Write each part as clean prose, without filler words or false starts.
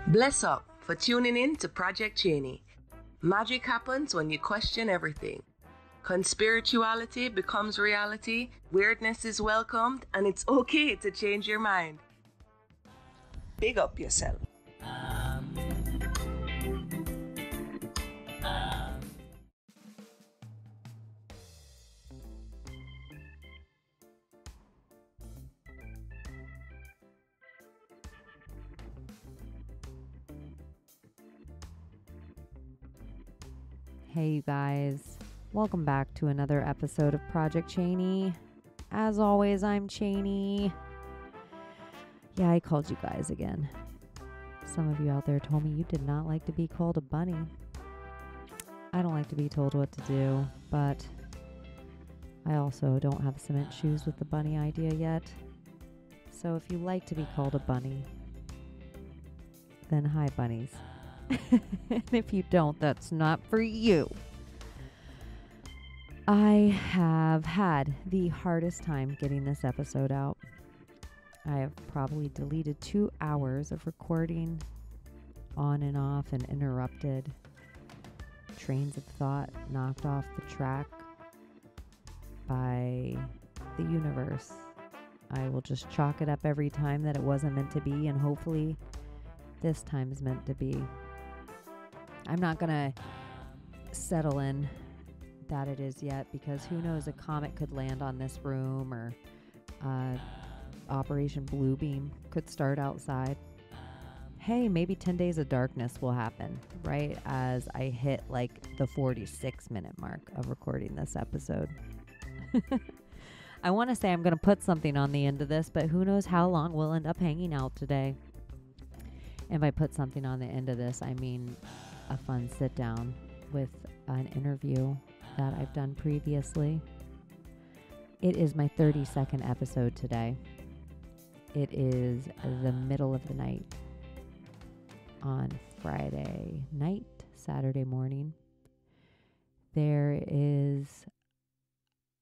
Bless up for tuning in to Project Cheney. Magic happens when you question everything. Conspirituality becomes reality, weirdness is welcomed, and it's okay to change your mind. Big up yourself. Hey, you guys. Welcome back to another episode of Project Cheney. As always, I'm Cheney. Yeah, I called you guys again. Some of you out there told me you did not like to be called a bunny. I don't like to be told what to do, but I also don't have cement shoes with the bunny idea yet. So if you like to be called a bunny, then hi, bunnies. And if you don't, that's not for you. I have had the hardest time getting this episode out. I have probably deleted 2 hours of recording on and off and interrupted. Trains of thought knocked off the track by the universe. I will just chalk it up every time that it wasn't meant to be, and hopefully this time is meant to be. I'm not going to settle in that it is yet, because who knows, a comet could land on this room, or Operation Bluebeam could start outside. Hey, maybe 10 days of darkness will happen right as I hit like the 46-minute mark of recording this episode. I want to say I'm going to put something on the end of this, but who knows how long we'll end up hanging out today. And by put something on the end of this, I mean a fun sit down with an interview that I've done previously. It is my 32nd episode today. It is the middle of the night on Friday night, Saturday morning. There is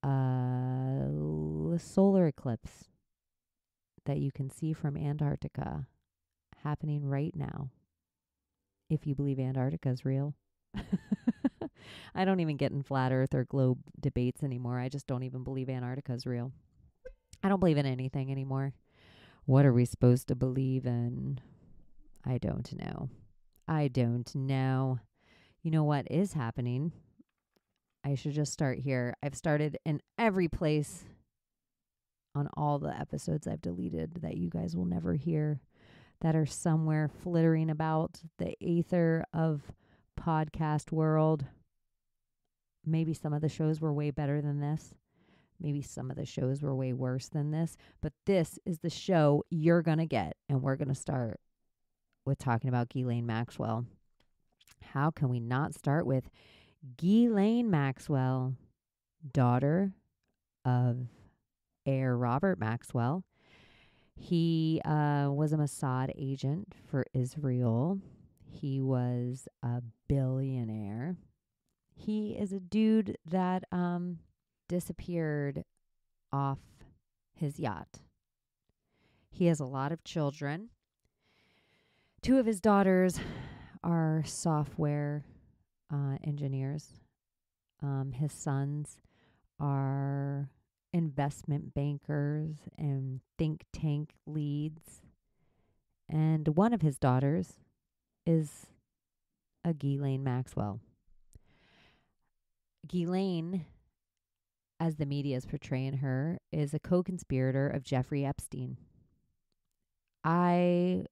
a solar eclipse that you can see from Antarctica happening right now. If you believe Antarctica is real. I don't even get in flat earth or globe debates anymore. I just don't even believe Antarctica is real. I don't believe in anything anymore. What are we supposed to believe in? I don't know. I don't know. You know what is happening? I should just start here. I've started in every place on all the episodes I've deleted that you guys will never hear, that are somewhere flittering about the aether of podcast world. Maybe some of the shows were way better than this. Maybe some of the shows were way worse than this. But this is the show you're going to get. And we're going to start with talking about Ghislaine Maxwell. How can we not start with Ghislaine Maxwell, daughter of heir Robert Maxwell? He was a Mossad agent for Israel. He was a billionaire. He is a dude that disappeared off his yacht. He has a lot of children. 2 of his daughters are software engineers. His sons are investment bankers and think tank leads. And one of his daughters is a Ghislaine Maxwell. Ghislaine, as the media is portraying her, is a co-conspirator of Jeffrey Epstein. I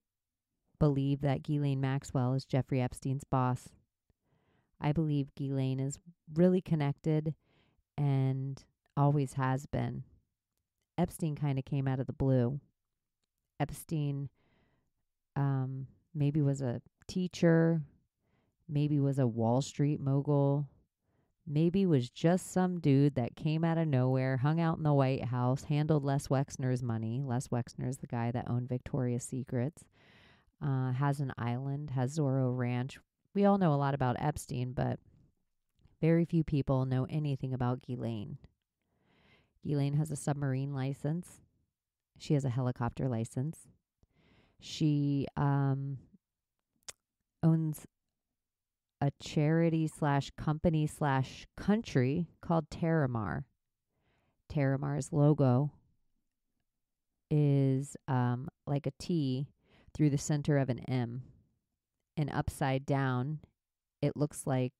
believe that Ghislaine Maxwell is Jeffrey Epstein's boss. I believe Ghislaine is really connected and always has been. Epstein kind of came out of the blue. Epstein maybe was a teacher, maybe was a Wall Street mogul, maybe was just some dude that came out of nowhere, hung out in the White House, handled Les Wexner's money. Les Wexner's the guy that owned Victoria's Secrets, has an island, has Zorro Ranch. We all know a lot about Epstein, but very few people know anything about Ghislaine. Ghislaine has a submarine license. She has a helicopter license. She owns a charity / company / country called Terramar. Terramar's logo is like a T through the center of an M. And upside down, it looks like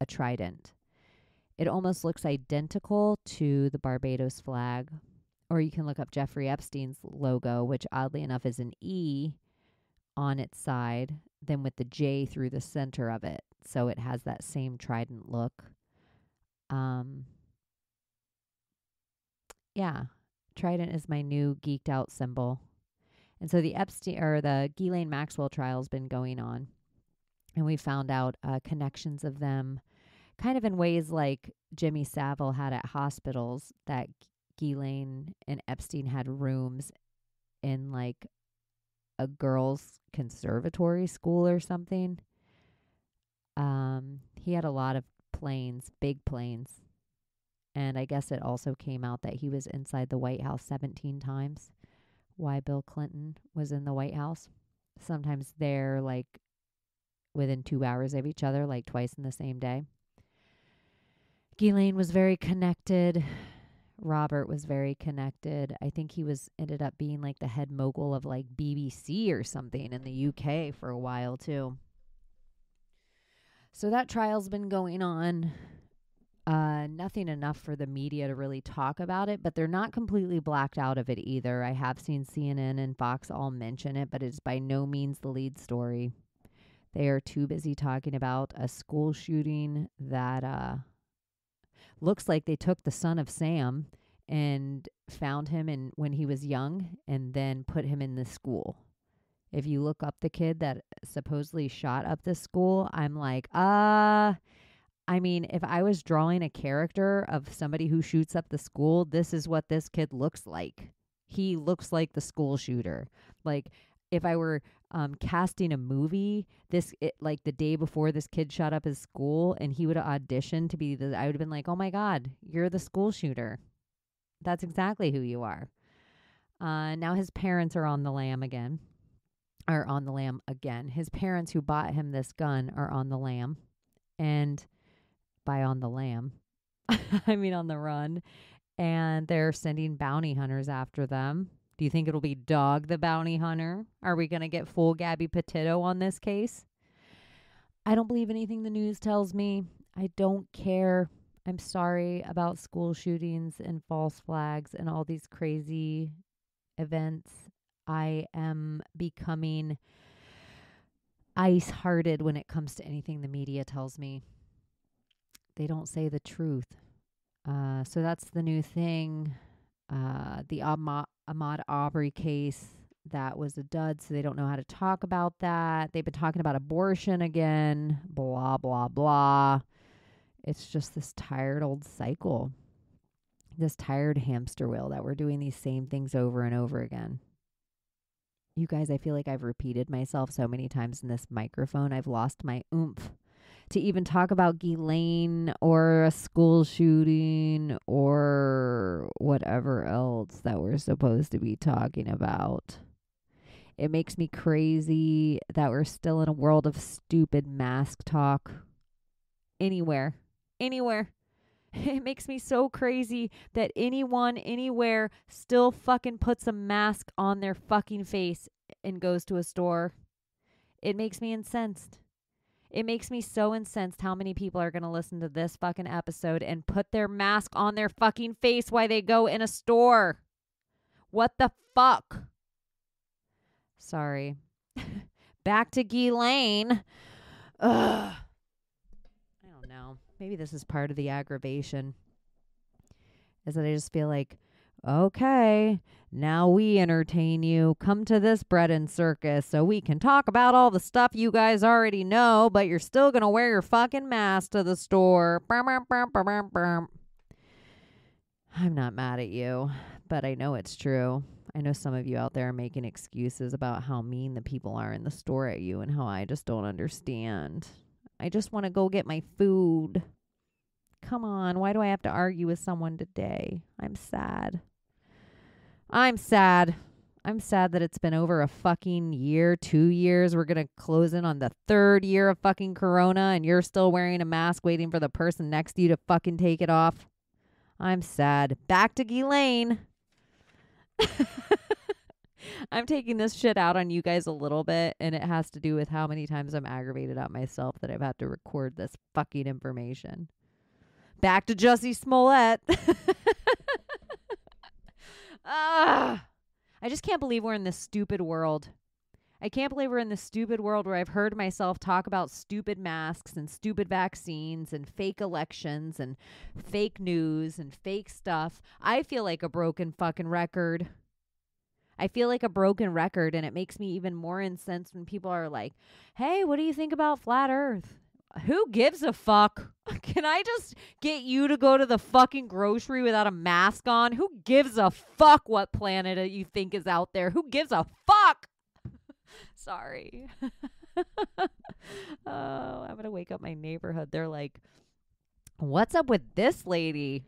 a trident. It almost looks identical to the Barbados flag. Or you can look up Jeffrey Epstein's logo, which oddly enough is an E on its side, then with the J through the center of it. So it has that same trident look. Yeah, trident is my new geeked out symbol. And so the Ghislaine Maxwell trial has been going on. And we found out connections of them kind of in ways like Jimmy Savile had at hospitals, that Ghislaine and Epstein had rooms in like a girls' conservatory school or something. He had a lot of planes, big planes. And I guess it also came out that he was inside the White House 17 times. Why Bill Clinton was in the White House. Sometimes they're like within 2 hours of each other, like twice in the same day. Ghislaine was very connected. Robert was very connected. I think he ended up being like the head mogul of like BBC or something in the UK for a while too. So that trial's been going on. Nothing enough for the media to really talk about it, but they're not completely blacked out of it either. I have seen CNN and Fox all mention it, but it's by no means the lead story. They are too busy talking about a school shooting that looks like they took the son of Sam and found him when he was young and then put him in the school. If you look up the kid that supposedly shot up this school, I'm like, I mean, if I was drawing a character of somebody who shoots up the school, this is what this kid looks like. He looks like the school shooter. Like, if I were casting a movie, like the day before this kid shot up his school and he would have auditioned to be I would have been like, oh my God, you're the school shooter. That's exactly who you are. Now his parents are on the lam again. His parents who bought him this gun are on the lam. And by on the lam, I mean on the run. And they're sending bounty hunters after them. Do you think it'll be Dog the bounty hunter? Are we going to get full Gabby Petito on this case? I don't believe anything the news tells me. I don't care. I'm sorry about school shootings and false flags and all these crazy events. I am becoming ice-hearted when it comes to anything the media tells me. They don't say the truth. So that's the new thing. The Ahmaud Arbery case, that was a dud, so they don't know how to talk about that. They've been talking about abortion again, blah, blah, blah. It's just this tired old cycle, this tired hamster wheel that we're doing these same things over and over again. You guys, I feel like I've repeated myself so many times in this microphone, I've lost my oomph to even talk about Ghislaine or a school shooting or whatever else that we're supposed to be talking about. It makes me crazy that we're still in a world of stupid mask talk. Anywhere. It makes me so crazy that anyone, anywhere, still fucking puts a mask on their fucking face and goes to a store. It makes me incensed. It makes me so incensed how many people are going to listen to this fucking episode and put their mask on their fucking face while they go in a store. What the fuck? Sorry. Back to Ghislaine. Ugh. I don't know. Maybe this is part of the aggravation. Is that I just feel like, okay, now we entertain you. Come to this bread and circus so we can talk about all the stuff you guys already know, but you're still going to wear your fucking mask to the store. I'm not mad at you, but I know it's true. I know some of you out there are making excuses about how mean the people are in the store at you and how I just don't understand. I just want to go get my food. Come on, why do I have to argue with someone today? I'm sad. I'm sad that it's been over a fucking year, 2 years. We're going to close in on the 3rd year of fucking Corona, and you're still wearing a mask waiting for the person next to you to fucking take it off. I'm sad. Back to Ghislaine. I'm taking this shit out on you guys a little bit, and it has to do with how many times I'm aggravated at myself that I've had to record this fucking information. Back to Jussie Smollett. I just can't believe we're in this stupid world. I can't believe we're in this stupid world where I've heard myself talk about stupid masks and stupid vaccines and fake elections and fake news and fake stuff. I feel like a broken fucking record. I feel like a broken record, and it makes me even more incensed when people are like, hey, what do you think about flat earth? Who gives a fuck? Can I just get you to go to the fucking grocery without a mask on? Who gives a fuck what planet you think is out there? Who gives a fuck? Sorry. Oh, I'm going to wake up my neighborhood. They're like, what's up with this lady?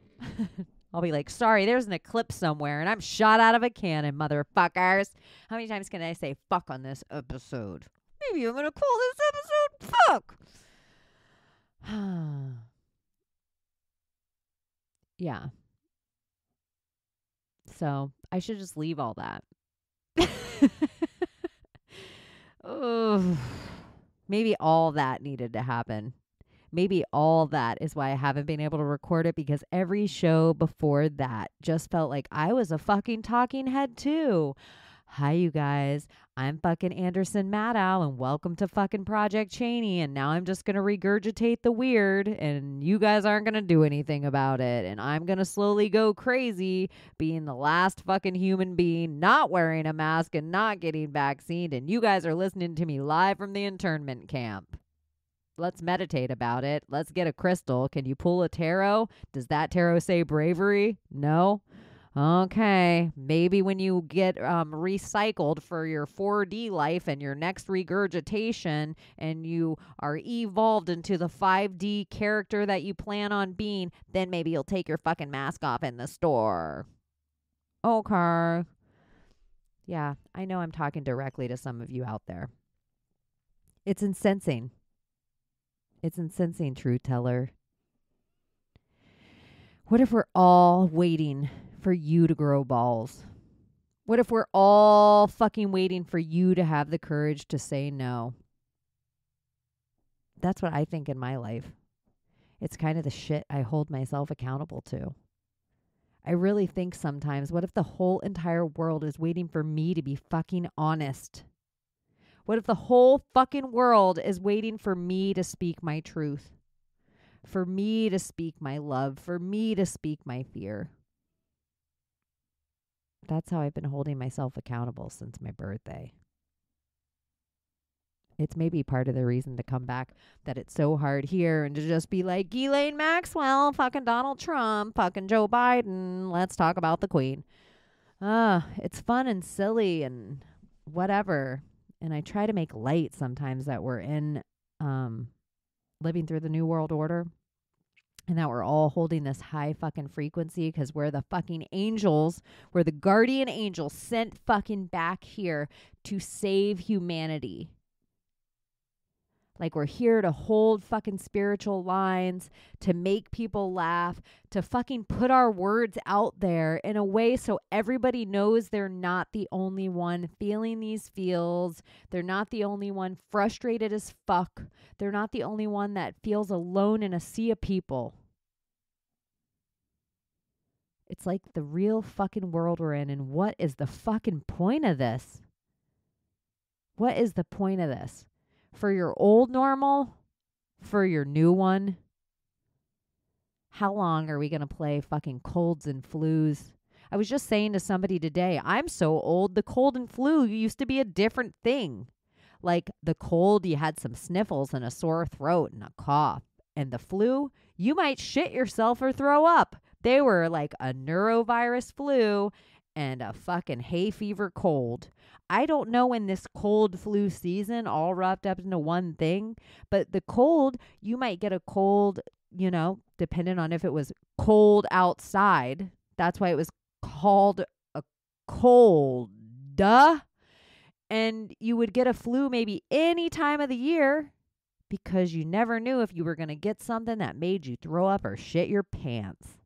I'll be like, sorry, there's an eclipse somewhere and I'm shot out of a cannon, motherfuckers. How many times can I say fuck on this episode? Maybe I'm going to call this episode fuck. Yeah. So I should just leave all that. Oh, maybe all that needed to happen. Maybe all that is why I haven't been able to record it, because every show before that just felt like I was a fucking talking head too. Hi, you guys. I'm fucking Anderson Maddow, and welcome to fucking Project Cheney. And now I'm just going to regurgitate the weird, and you guys aren't going to do anything about it. And I'm going to slowly go crazy, being the last fucking human being not wearing a mask and not getting vaccinated. And you guys are listening to me live from the internment camp. Let's meditate about it. Let's get a crystal. Can you pull a tarot? Does that tarot say bravery? No? Okay. Maybe when you get recycled for your 4D life and your next regurgitation and you are evolved into the 5D character that you plan on being, then maybe you'll take your fucking mask off in the store. Okay. Yeah, I know I'm talking directly to some of you out there. It's incensing. It's incensing, truth teller. What if we're all waiting for you to grow balls? What if we're all fucking waiting for you to have the courage to say no? That's what I think in my life. It's kind of the shit I hold myself accountable to. I really think sometimes, what if the whole entire world is waiting for me to be fucking honest? What if the whole fucking world is waiting for me to speak my truth? For me to speak my love? For me to speak my fear? That's how I've been holding myself accountable since my birthday. It's maybe part of the reason to come back, that it's so hard here and to just be like, Ghislaine Maxwell, fucking Donald Trump, fucking Joe Biden, let's talk about the Queen. It's fun and silly and whatever. And I try to make light sometimes that we're in living through the New World Order. And that we're all holding this high fucking frequency because we're the fucking angels. We're the guardian angels sent fucking back here to save humanity. Like we're here to hold fucking spiritual lines, to make people laugh, to fucking put our words out there in a way so everybody knows they're not the only one feeling these feels. They're not the only one frustrated as fuck. They're not the only one that feels alone in a sea of people. It's like the real fucking world we're in, and what is the fucking point of this? What is the point of this? For your old normal? For your new one? How long are we going to play fucking colds and flus? I was just saying to somebody today, I'm so old, the cold and flu used to be a different thing. Like the cold, you had some sniffles and a sore throat and a cough. And the flu, you might shit yourself or throw up. They were like a neurovirus flu and a fucking hay fever cold. I don't know in this cold flu season all wrapped up into one thing, but the cold, you might get a cold, you know, depending on if it was cold outside. That's why it was called a cold. Duh. And you would get a flu maybe any time of the year because you never knew if you were going to get something that made you throw up or shit your pants.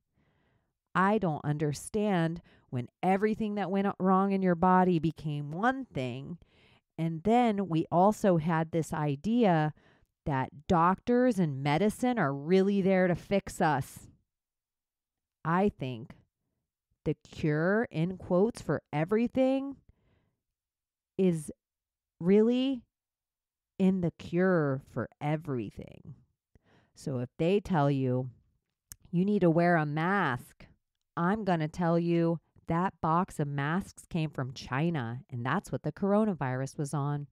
I don't understand when everything that went wrong in your body became one thing. And then we also had this idea that doctors and medicine are really there to fix us. I think the cure, in quotes, for everything is really in the cure for everything. So if they tell you you need to wear a mask, I'm going to tell you that box of masks came from China, and that's what the coronavirus was on.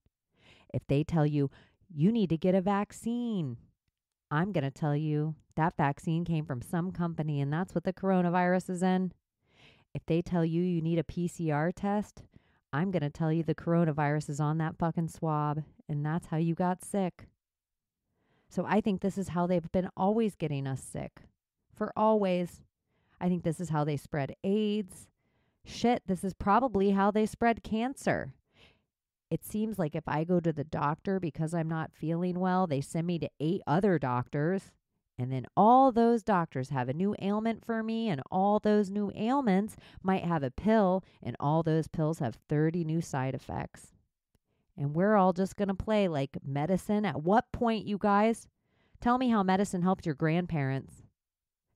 If they tell you you need to get a vaccine, I'm going to tell you that vaccine came from some company, and that's what the coronavirus is in. If they tell you you need a PCR test, I'm going to tell you the coronavirus is on that fucking swab, and that's how you got sick. So I think this is how they've been always getting us sick. For always. I think this is how they spread AIDS. Shit, this is probably how they spread cancer. It seems like if I go to the doctor because I'm not feeling well, they send me to 8 other doctors. And then all those doctors have a new ailment for me, and all those new ailments might have a pill, and all those pills have 30 new side effects. And we're all just going to play like medicine. At what point, you guys? Tell me how medicine helped your grandparents.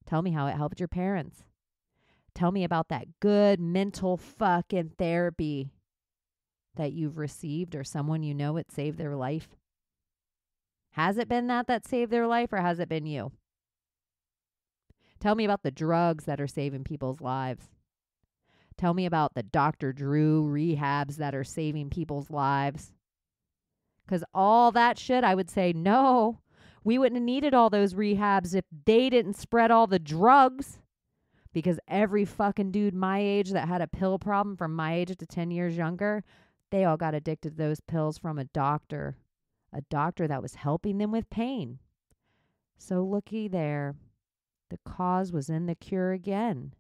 Tell me how it helped your parents. Tell me about that good mental fucking therapy that you've received, or someone you know it saved their life. Has it been that saved their life, or has it been you? Tell me about the drugs that are saving people's lives. Tell me about the Dr. Drew rehabs that are saving people's lives. Because all that shit, I would say, no, we wouldn't have needed all those rehabs if they didn't spread all the drugs. Because every fucking dude my age that had a pill problem from my age to 10 years younger, they all got addicted to those pills from a doctor that was helping them with pain. So looky there. The cause was in the cure again.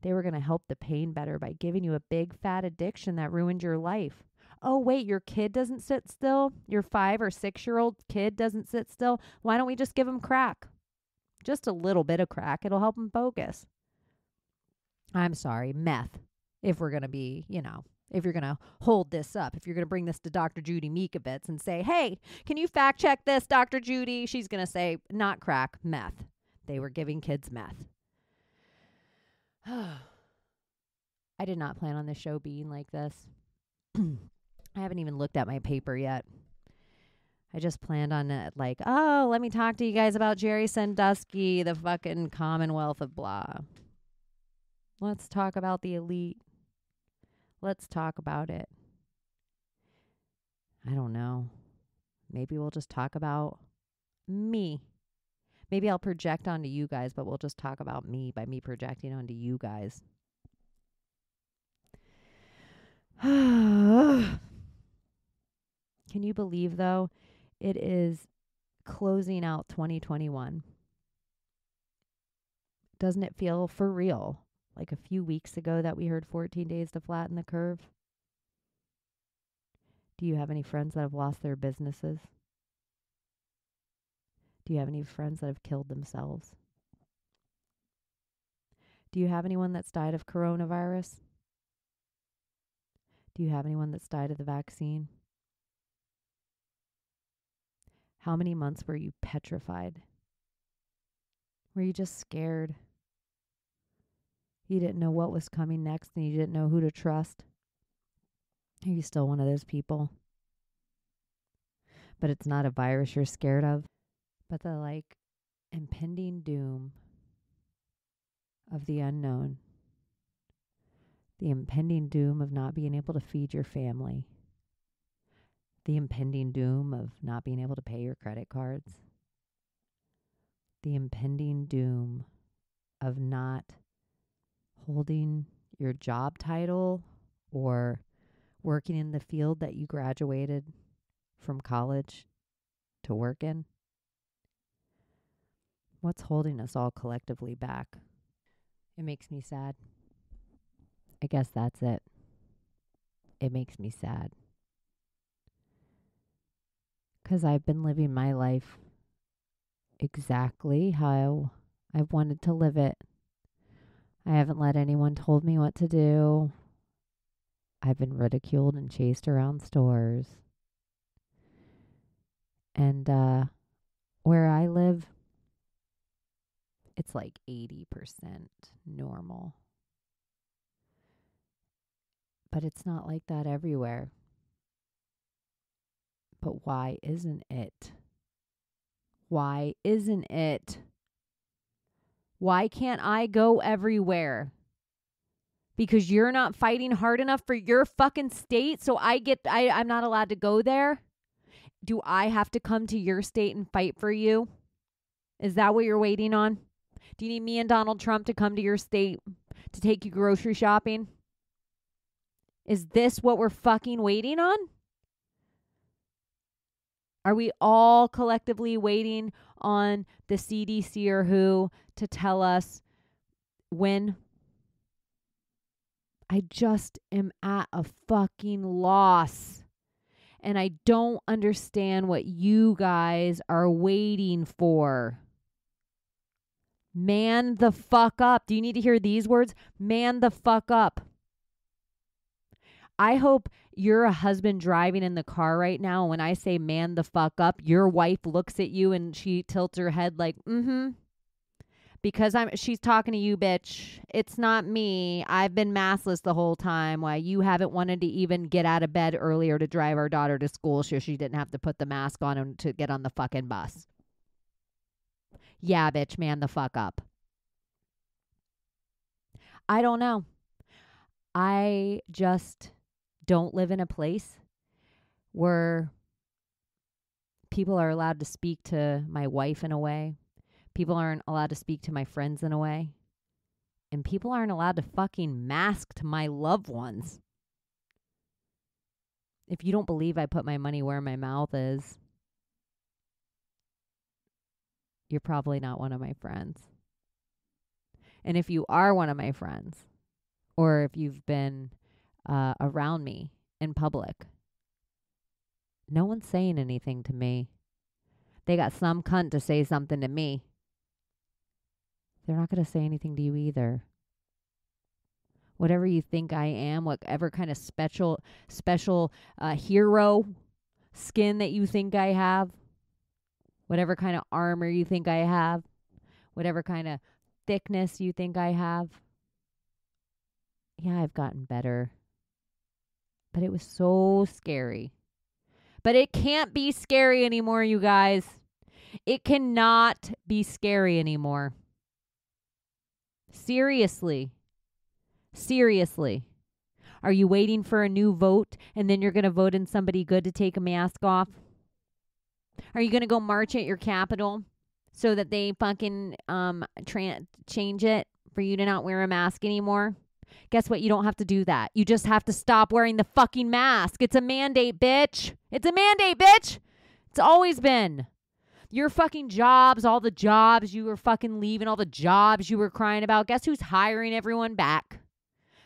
They were going to help the pain better by giving you a big fat addiction that ruined your life. Oh, wait, your kid doesn't sit still? Your 5 or 6-year-old kid doesn't sit still? Why don't we just give them crack? Just a little bit of crack. It'll help them focus. I'm sorry, meth. If we're going to be, if you're going to hold this up, if you're going to bring this to Dr. Judy Mikovits and say, hey, can you fact check this, Dr. Judy? She's going to say, not crack, meth. They were giving kids meth. I did not plan on this show being like this. I haven't even looked at my paper yet. I just planned on it like, let me talk to you guys about Jerry Sandusky, the fucking Commonwealth of blah. Let's talk about the elite. Let's talk about it. I don't know. Maybe we'll just talk about me. Maybe I'll project onto you guys, but we'll just talk about me by me projecting onto you guys. Can you believe, though, it is closing out 2021? Doesn't it feel for real? Like a few weeks ago that we heard 14 days to flatten the curve? Do you have any friends that have lost their businesses? Do you have any friends that have killed themselves? Do you have anyone that's died of coronavirus? Do you have anyone that's died of the vaccine? How many months were you petrified? Were you just scared? You didn't know what was coming next, and you didn't know who to trust? Are you still one of those people? But it's not a virus you're scared of, but the impending doom of the unknown. The impending doom of not being able to feed your family. The impending doom of not being able to pay your credit cards. The impending doom of not holding your job title or working in the field that you graduated from college to work in. What's holding us all collectively back? It makes me sad. I guess that's it. it makes me sad. Because I've been living my life exactly how I've wanted to live it. I haven't let anyone told me what to do. I've been ridiculed and chased around stores. And where I live, it's like 80% normal. But it's not like that everywhere. But why isn't it? Why isn't it? Why can't I go everywhere? Because you're not fighting hard enough for your fucking state, so I'm not allowed to go there? Do I have to come to your state and fight for you? Is that what you're waiting on? Do you need me and Donald Trump to come to your state to take you grocery shopping? Is this what we're fucking waiting on? Are we all collectively waiting on the CDC or WHO to tell us when? I just am at a fucking loss. And I don't understand what you guys are waiting for. Man the fuck up. Do you need to hear these words? Man the fuck up. I hope you're a husband driving in the car right now. When I say man the fuck up, your wife looks at you and she tilts her head like, because she's talking to you, bitch. It's not me. I've been maskless the whole time. Why you haven't wanted to even get out of bed earlier to drive our daughter to school so she didn't have to put the mask on and to get on the fucking bus. Yeah, bitch, man the fuck up. I don't know. I just don't live in a place where people are allowed to speak to my wife in a way. People aren't allowed to speak to my friends in a way. And people aren't allowed to fucking mask to my loved ones. If you don't believe I put my money where my mouth is, you're probably not one of my friends. And if you are one of my friends, or if you've been around me in public, no one's saying anything to me. They got some cunt to say something to me. They're not going to say anything to you either. Whatever you think I am, whatever kind of special hero skin that you think I have, whatever kind of armor you think I have, whatever kind of thickness you think I have. Yeah, I've gotten better. But it was so scary. But it can't be scary anymore, you guys. It cannot be scary anymore. Seriously. Seriously. Are you waiting for a new vote and then you're going to vote in somebody good to take a mask off? Are you going to go march at your Capitol so that they fucking change it for you to not wear a mask anymore? Guess what? You don't have to do that. You just have to stop wearing the fucking mask. It's a mandate, bitch. It's a mandate, bitch. It's always been. Your fucking jobs, all the jobs you were fucking leaving, all the jobs you were crying about. Guess who's hiring everyone back?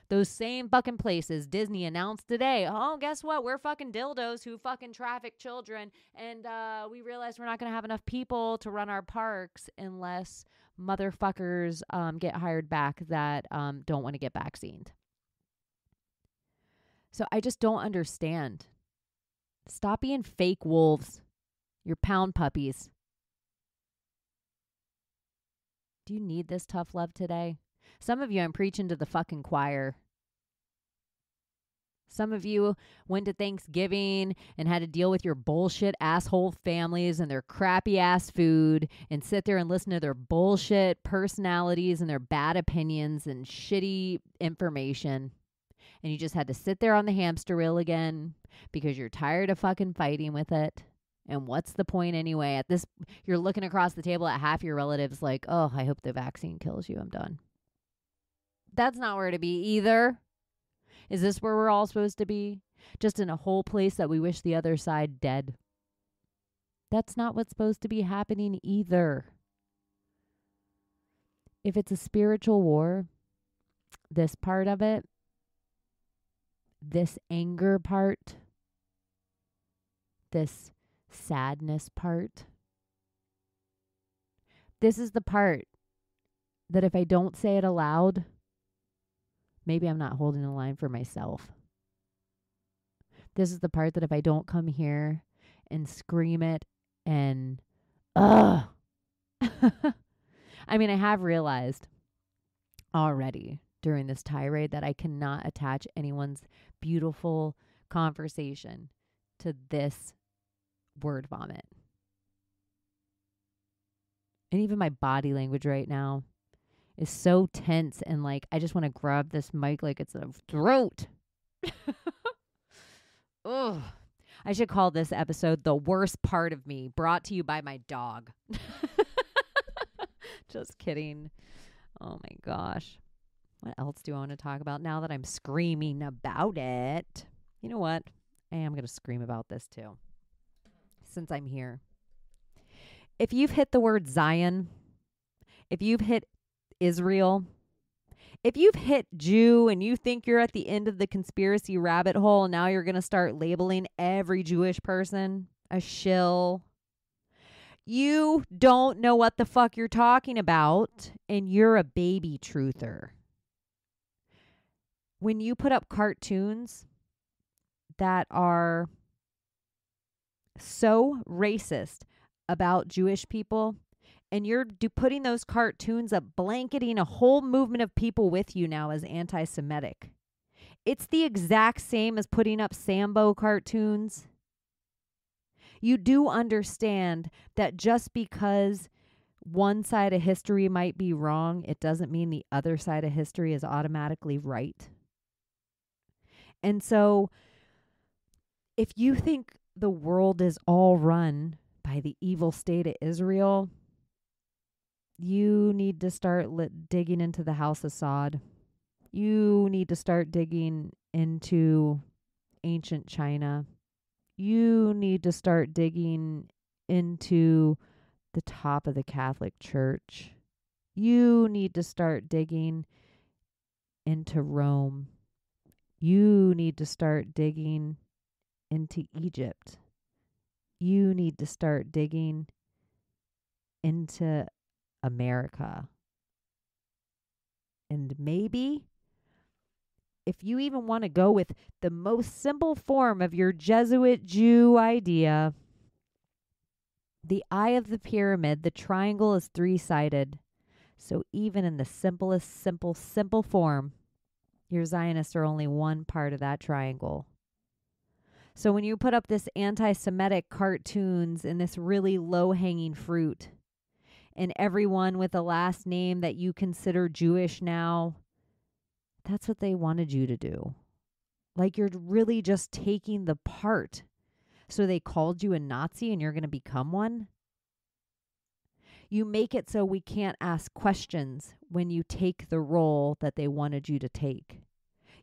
Those same fucking places. Disney announced today, oh, guess what? We're fucking dildos who fucking traffic children. And we realized we're not going to have enough people to run our parks unless motherfuckers get hired back that don't want to get vaccinated. So I just don't understand. Stop being fake wolves. You're pound puppies. Do you need this tough love today? Some of you, I'm preaching to the fucking choir. Some of you went to Thanksgiving and had to deal with your bullshit asshole families and their crappy ass food and sit there and listen to their bullshit personalities and their bad opinions and shitty information. And you just had to sit there on the hamster wheel again because you're tired of fucking fighting with it. And what's the point anyway? At this, you're looking across the table at half your relatives like, oh, I hope the vaccine kills you. I'm done. That's not where to be either. Is this where we're all supposed to be? Just in a whole place that we wish the other side dead? That's not what's supposed to be happening either. If it's a spiritual war, this part of it, this anger part, this sadness part, this is the part that if I don't say it aloud, maybe I'm not holding the line for myself. This is the part that if I don't come here and scream it and, ugh. I mean, I have realized already during this tirade that I cannot attach anyone's beautiful conversation to this word vomit. And even my body language right now is so tense and like I just want to grab this mic like it's a throat. Ugh. I should call this episode The Worst Part of Me, brought to you by my dog. Just kidding. Oh my gosh. What else do I want to talk about now that I'm screaming about it? You know what? I am going to scream about this too, since I'm here. If you've hit the word Zion, if you've hit Israel, if you've hit Jew and you think you're at the end of the conspiracy rabbit hole, and now you're going to start labeling every Jewish person a shill, you don't know what the fuck you're talking about, and you're a baby truther. When you put up cartoons that are so racist about Jewish people, and you're putting those cartoons up, blanketing a whole movement of people with you now as anti-Semitic. It's the exact same as putting up Sambo cartoons. You do understand that just because one side of history might be wrong, it doesn't mean the other side of history is automatically right. And so if you think the world is all run by the evil state of Israel, you need to start digging into the House of Saud. You need to start digging into ancient China. You need to start digging into the top of the Catholic Church. You need to start digging into Rome. You need to start digging into Egypt. You need to start digging into America. And maybe if you even want to go with the most simple form of your Jesuit Jew idea, the eye of the pyramid, the triangle is three-sided. So even in the simplest, simple form, your Zionists are only one part of that triangle. So when you put up this anti-Semitic cartoons and this really low-hanging fruit, and everyone with a last name that you consider Jewish now, that's what they wanted you to do. Like you're really just taking the part. So they called you a Nazi and you're going to become one? You make it so we can't ask questions when you take the role that they wanted you to take.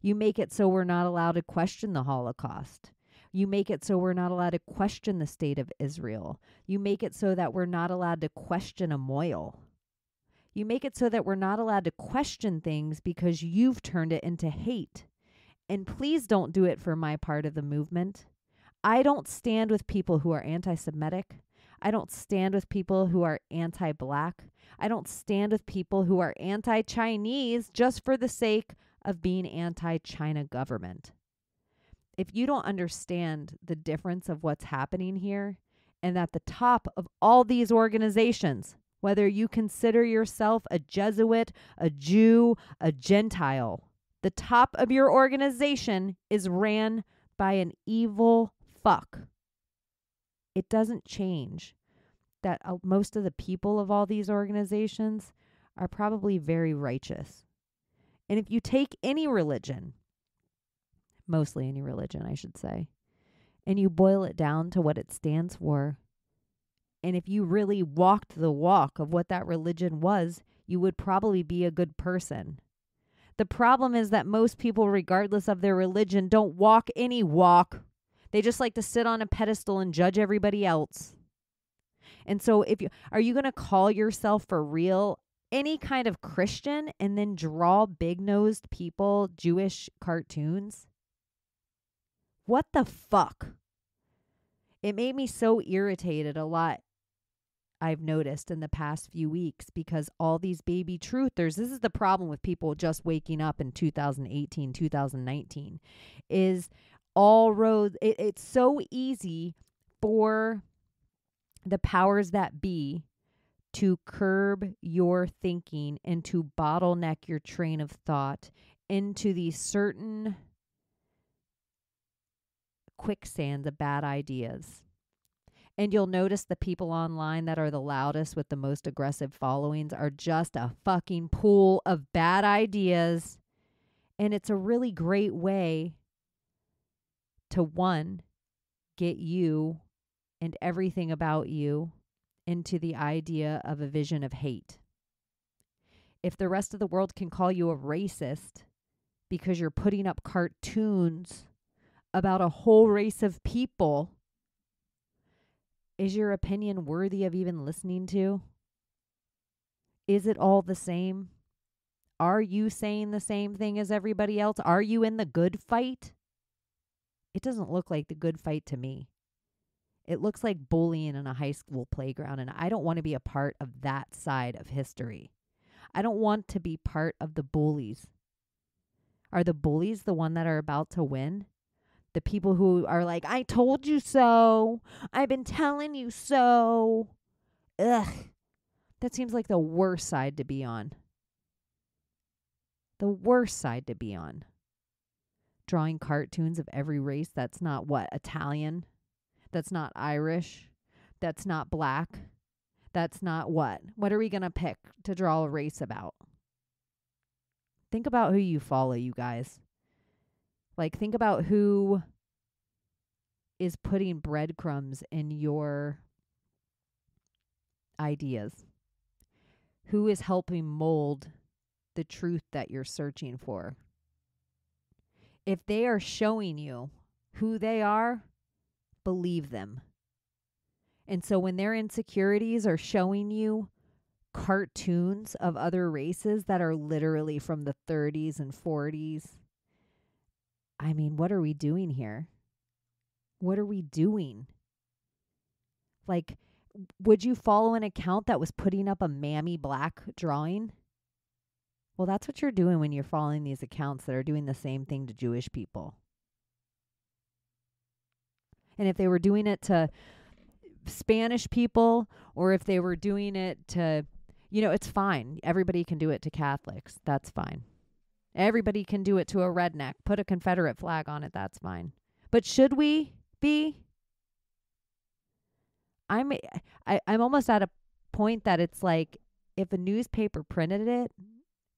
You make it so we're not allowed to question the Holocaust. You make it so we're not allowed to question the state of Israel. You make it so that we're not allowed to question a moil. You make it so that we're not allowed to question things because you've turned it into hate. And please don't do it for my part of the movement. I don't stand with people who are anti-Semitic. I don't stand with people who are anti-Black. I don't stand with people who are anti-Chinese just for the sake of being anti-China government. If you don't understand the difference of what's happening here, and at the top of all these organizations, whether you consider yourself a Jesuit, a Jew, a Gentile, the top of your organization is ran by an evil fuck. It doesn't change that most of the people of all these organizations are probably very righteous. And if you take any religion, mostly any religion, I should say, and you boil it down to what it stands for, and if you really walked the walk of what that religion was, you would probably be a good person. The problem is that most people, regardless of their religion, don't walk any walk. They just like to sit on a pedestal and judge everybody else. And so are you going to call yourself for real any kind of Christian and then draw big-nosed people, Jewish cartoons? What the fuck? It made me so irritated a lot, I've noticed in the past few weeks, because all these baby truthers, this is the problem with people just waking up in 2018, 2019, is all roads. It's so easy for the powers that be to curb your thinking and to bottleneck your train of thought into these certain quicksands of bad ideas. And you'll notice the people online that are the loudest with the most aggressive followings are just a fucking pool of bad ideas. And it's a really great way to, one, get you and everything about you into the idea of a vision of hate. If the rest of the world can call you a racist because you're putting up cartoons about a whole race of people, is your opinion worthy of even listening to? Is it all the same? Are you saying the same thing as everybody else? Are you in the good fight? It doesn't look like the good fight to me. It looks like bullying in a high school playground, and I don't want to be a part of that side of history. I don't want to be part of the bullies. Are the bullies the one that are about to win? The people who are like, I told you so. I've been telling you so. Ugh. That seems like the worst side to be on. The worst side to be on. Drawing cartoons of every race that's not what? Italian? That's not Irish? That's not black? That's not what? What are we going to pick to draw a race about? Think about who you follow, you guys. Like, think about who is putting breadcrumbs in your ideas. Who is helping mold the truth that you're searching for? If they are showing you who they are, believe them. And so when their insecurities are showing you cartoons of other races that are literally from the 30s and 40s, I mean, what are we doing here? What are we doing? Like, would you follow an account that was putting up a mammy black drawing? Well, that's what you're doing when you're following these accounts that are doing the same thing to Jewish people. And if they were doing it to Spanish people, or if they were doing it to, it's fine. Everybody can do it to Catholics. That's fine. Everybody can do it to a redneck. Put a Confederate flag on it. That's fine. But should we be? I'm almost at a point that it's like, if a newspaper printed it,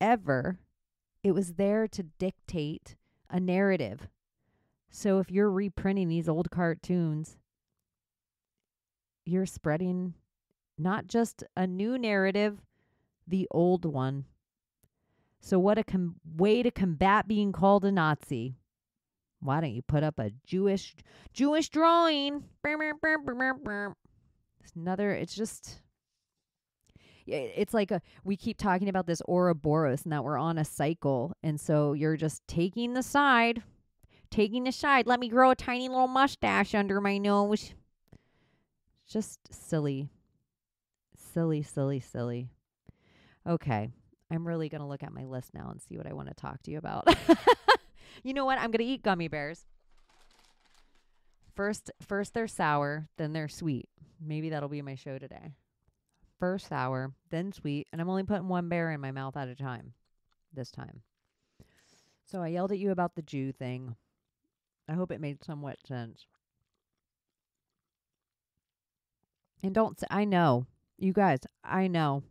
it was there to dictate a narrative. So if you're reprinting these old cartoons, you're spreading not just a new narrative, the old one. So what a way to combat being called a Nazi. Why don't you put up a Jewish drawing? It's like we keep talking about this Ouroboros and that we're on a cycle. And so you're just taking the side. Let me grow a tiny little mustache under my nose. Just silly. Silly. Okay. I'm really going to look at my list now and see what I want to talk to you about. You know what? I'm going to eat gummy bears. First they're sour, then they're sweet. Maybe that'll be my show today. First sour, then sweet, and I'm only putting one bear in my mouth at a time this time. So I yelled at you about the Jew thing. I hope it made somewhat sense. And I know, you guys, I know.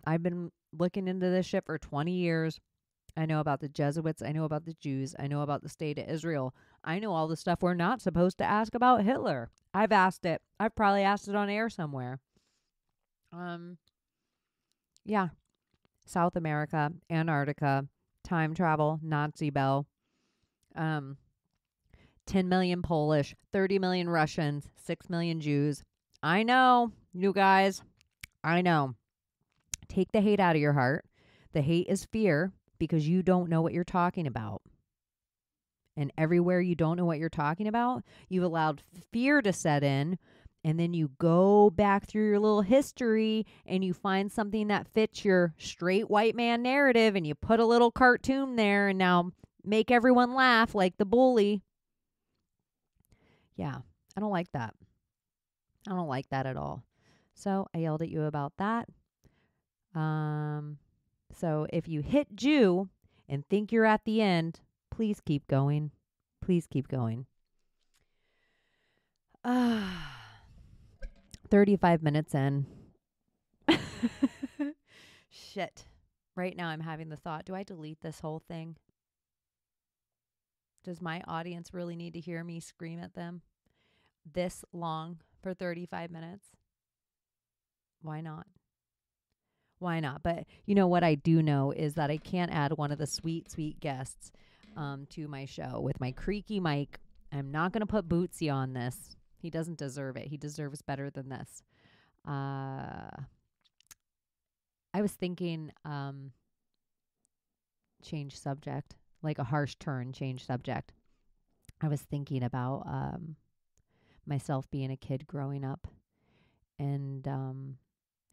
I've been looking into this shit for 20 years. I know about the Jesuits. I know about the Jews. I know about the state of Israel. I know all the stuff we're not supposed to ask about Hitler. I've asked it. I've probably asked it on air somewhere. Yeah. South America, Antarctica, time travel, Nazi bell, 10 million Polish, 30 million Russians, 6 million Jews. I know, you guys. I know. Take the hate out of your heart. The hate is fear because you don't know what you're talking about. And everywhere you don't know what you're talking about, you've allowed fear to set in. And then you go back through your little history and you find something that fits your straight white man narrative and you put a little cartoon there and now make everyone laugh like the bully. Yeah, I don't like that. I don't like that at all. So I yelled at you about that. So if you hit Jew and think you're at the end, please keep going. Please keep going. 35 minutes in. Shit. Right now I'm having the thought, do I delete this whole thing? Does my audience really need to hear me scream at them this long for 35 minutes? Why not? Why not? But you know what I do know is that I can't add one of the sweet, sweet guests to my show with my creaky mic. I'm not going to put Bootsy on this. He doesn't deserve it. He deserves better than this. I was thinking change subject, like a harsh turn, change subject. I was thinking about myself being a kid growing up, and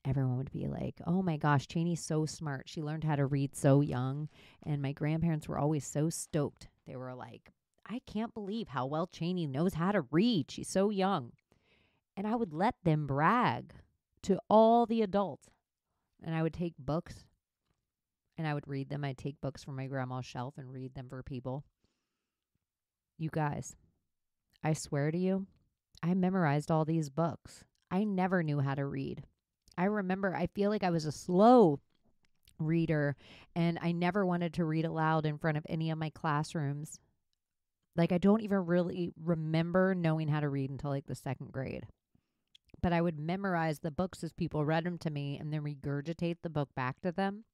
everyone would be like, oh my gosh, Cheney's so smart. She learned how to read so young. And my grandparents were always so stoked. They were like, I can't believe how well Cheney knows how to read. She's so young. And I would let them brag to all the adults. And I would take books and I would read them. I'd take books from my grandma's shelf and read them for people. You guys, I swear to you, I memorized all these books. I never knew how to read. I remember, I feel like I was a slow reader and I never wanted to read aloud in front of any of my classrooms. Like, I don't even really remember knowing how to read until like the second grade. But I would memorize the books as people read them to me and then regurgitate the book back to them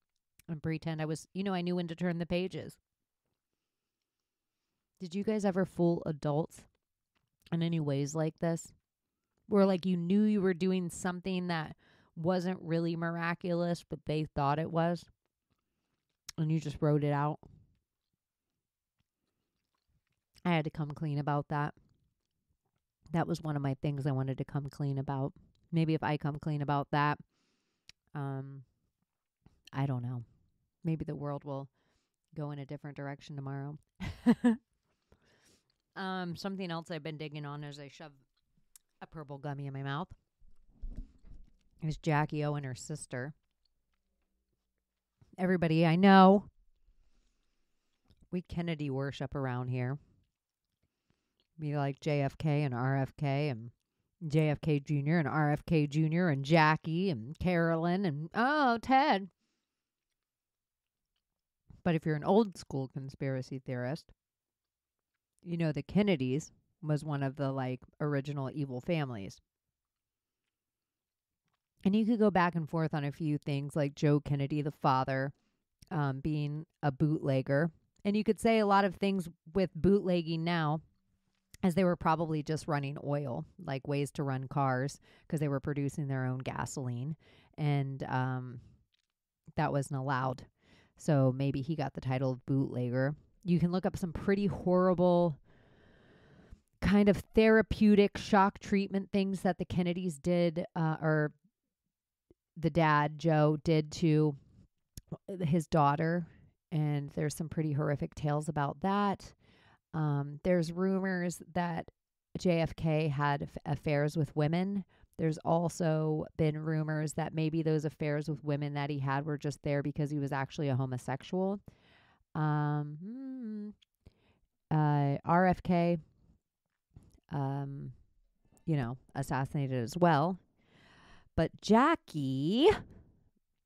and pretend I was, I knew when to turn the pages. Did you guys ever fool adults in any ways like this? Where like you knew you were doing something that wasn't really miraculous, but they thought it was, and you just wrote it out? I had to come clean about that. That was one of my things I wanted to come clean about. Maybe if I come clean about that, I don't know. Maybe the world will go in a different direction tomorrow. Something else I've been digging on is I shove a purple gummy in my mouth. It was Jackie O and her sister. Everybody I know, we Kennedy worship around here. We like JFK and RFK and JFK Jr. and RFK Jr. and Jackie and Carolyn and, Ted. But if you're an old school conspiracy theorist, you know the Kennedys was one of the like original evil families. And you could go back and forth on a few things like Joe Kennedy, the father, being a bootlegger. And you could say a lot of things with bootlegging now, as they were probably just running oil, like ways to run cars, because they were producing their own gasoline. And that wasn't allowed. So maybe he got the title of bootlegger. You can look up some pretty horrible kind of therapeutic shock treatment things that the Kennedys did, or the dad, Joe, did to his daughter. And there's some pretty horrific tales about that. There's rumors that JFK had affairs with women. There's also been rumors that maybe those affairs with women that he had were just there because he was actually a homosexual. RFK, assassinated as well. But Jackie,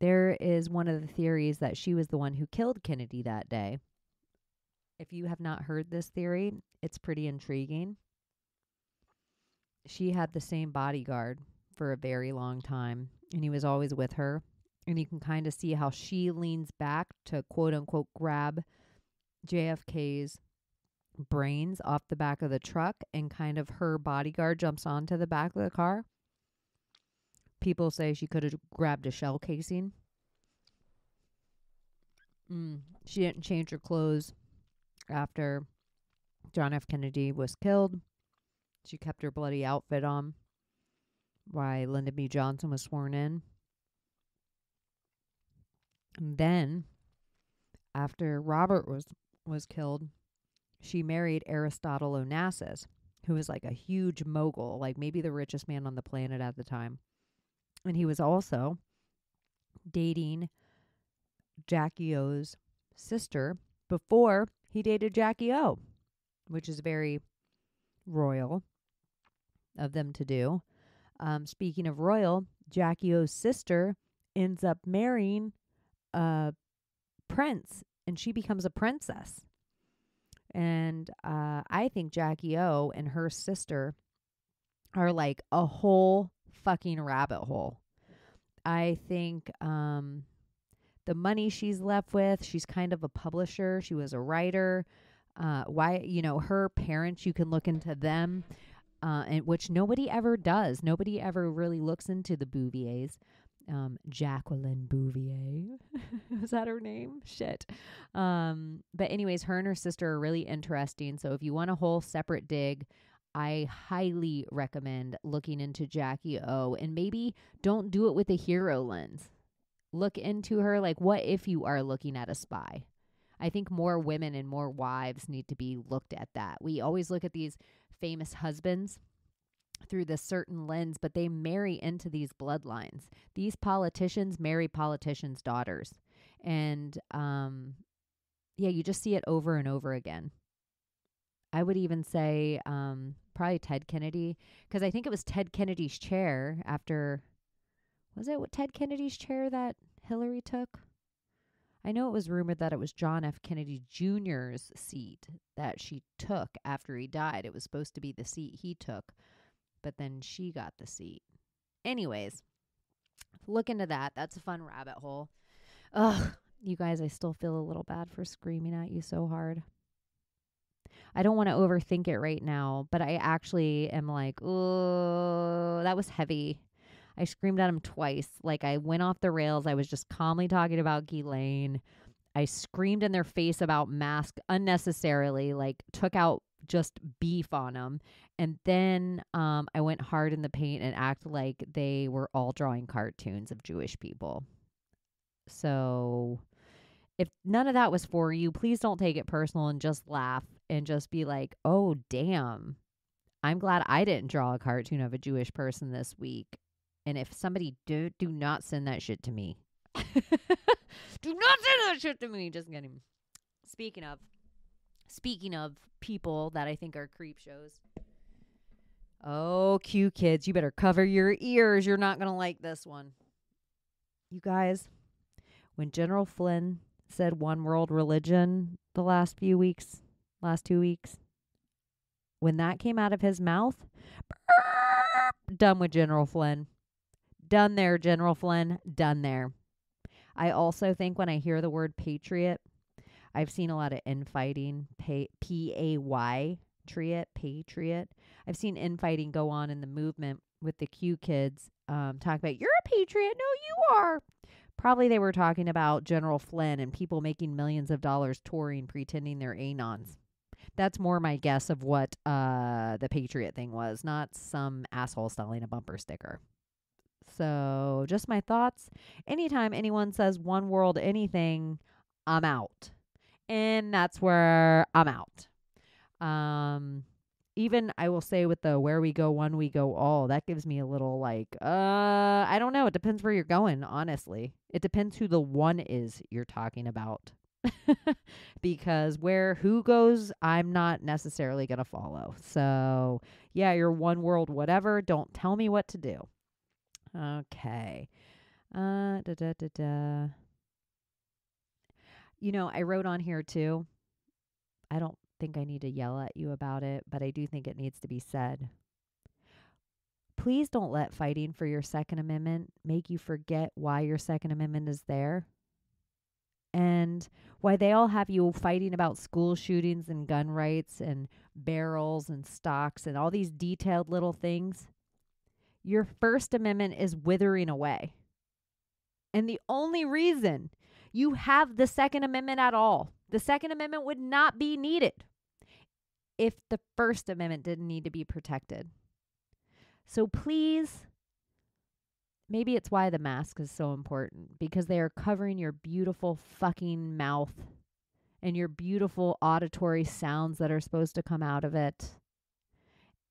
there is one of the theories that she was the one who killed Kennedy that day. If you have not heard this theory, it's pretty intriguing. She had the same bodyguard for a very long time, and he was always with her. And you can kind of see how she leans back to, quote unquote, grab JFK's brains off the back of the truck, and kind of her bodyguard jumps onto the back of the car. People say she could have grabbed a shell casing. She didn't change her clothes after John F. Kennedy was killed. She kept her bloody outfit on while Lyndon B. Johnson was sworn in. And then, after Robert was killed, she married Aristotle Onassis, who was like a huge mogul, like maybe the richest man on the planet at the time. And he was also dating Jackie O's sister before he dated Jackie O, which is very royal of them to do. Speaking of royal, Jackie O's sister ends up marrying a prince, and she becomes a princess. And I think Jackie O and her sister are like a whole fucking rabbit hole. I think the money she's left with, she's kind of a publisher. She was a writer. Her parents, you can look into them, and which nobody ever does. Nobody ever really looks into the Bouviers. Jacqueline Bouvier. Is that her name? Shit. But anyways, her and her sister are really interesting. So if you want a whole separate dig, I highly recommend looking into Jackie O, and maybe don't do it with a hero lens. Look into her like, what if you are looking at a spy? I think more women and more wives need to be looked at that. We always look at these famous husbands through this certain lens, but they marry into these bloodlines. These politicians marry politicians' daughters. And you just see it over and over again. I would even say probably Ted Kennedy, because I think it was Ted Kennedy's chair after, was it Ted Kennedy's chair that Hillary took? I know it was rumored that it was John F. Kennedy Jr.'s seat that she took after he died. It was supposed to be the seat he took, but then she got the seat. Anyways, look into that. That's a fun rabbit hole. Ugh, you guys, I still feel a little bad for screaming at you so hard. I don't want to overthink it right now, but I actually am like, oh, that was heavy. I screamed at him twice. Like, I went off the rails. I was just calmly talking about Ghislaine. I screamed in their face about masks unnecessarily, like took out just beef on them. And then I went hard in the paint and acted like they were all drawing cartoons of Jewish people. So if none of that was for you, please don't take it personal and just laugh and just be like, oh, damn, I'm glad I didn't draw a cartoon of a Jewish person this week. And if somebody do not send that shit to me. Do not send that shit to me. Just kidding. Speaking of people that I think are creep shows. Oh, cute kids, you better cover your ears. You're not going to like this one. You guys, when General Flynn said one world religion the last 2 weeks, when that came out of his mouth, done with General Flynn. Done there, General Flynn. Done there. I also think when I hear the word patriot, I've seen a lot of infighting, P-A-Y, patriot. I've seen infighting go on in the movement with the Q kids talk about, you're a patriot. No, you are. Probably they were talking about General Flynn and people making millions of dollars touring, pretending they're Anons. That's more my guess of what the patriot thing was, not some asshole selling a bumper sticker. So just my thoughts. Anytime anyone says one world anything, I'm out. And that's where I'm out. Even I will say with the where we go one, we go all, that gives me a little like, I don't know. It depends where you're going, honestly. It depends who the one is you're talking about. Because who goes, I'm not necessarily going to follow. So yeah, you're one world, whatever. Don't tell me what to do. Okay. I wrote on here too. I don't think I need to yell at you about it, but I do think it needs to be said. Please don't let fighting for your Second Amendment make you forget why your Second Amendment is there. And why they all have you fighting about school shootings and gun rights and barrels and stocks and all these detailed little things. Your First Amendment is withering away. And the only reason you have the Second Amendment at all, the Second Amendment would not be needed if the First Amendment didn't need to be protected. So please, maybe it's why the mask is so important, because they are covering your beautiful fucking mouth and your beautiful auditory sounds that are supposed to come out of it.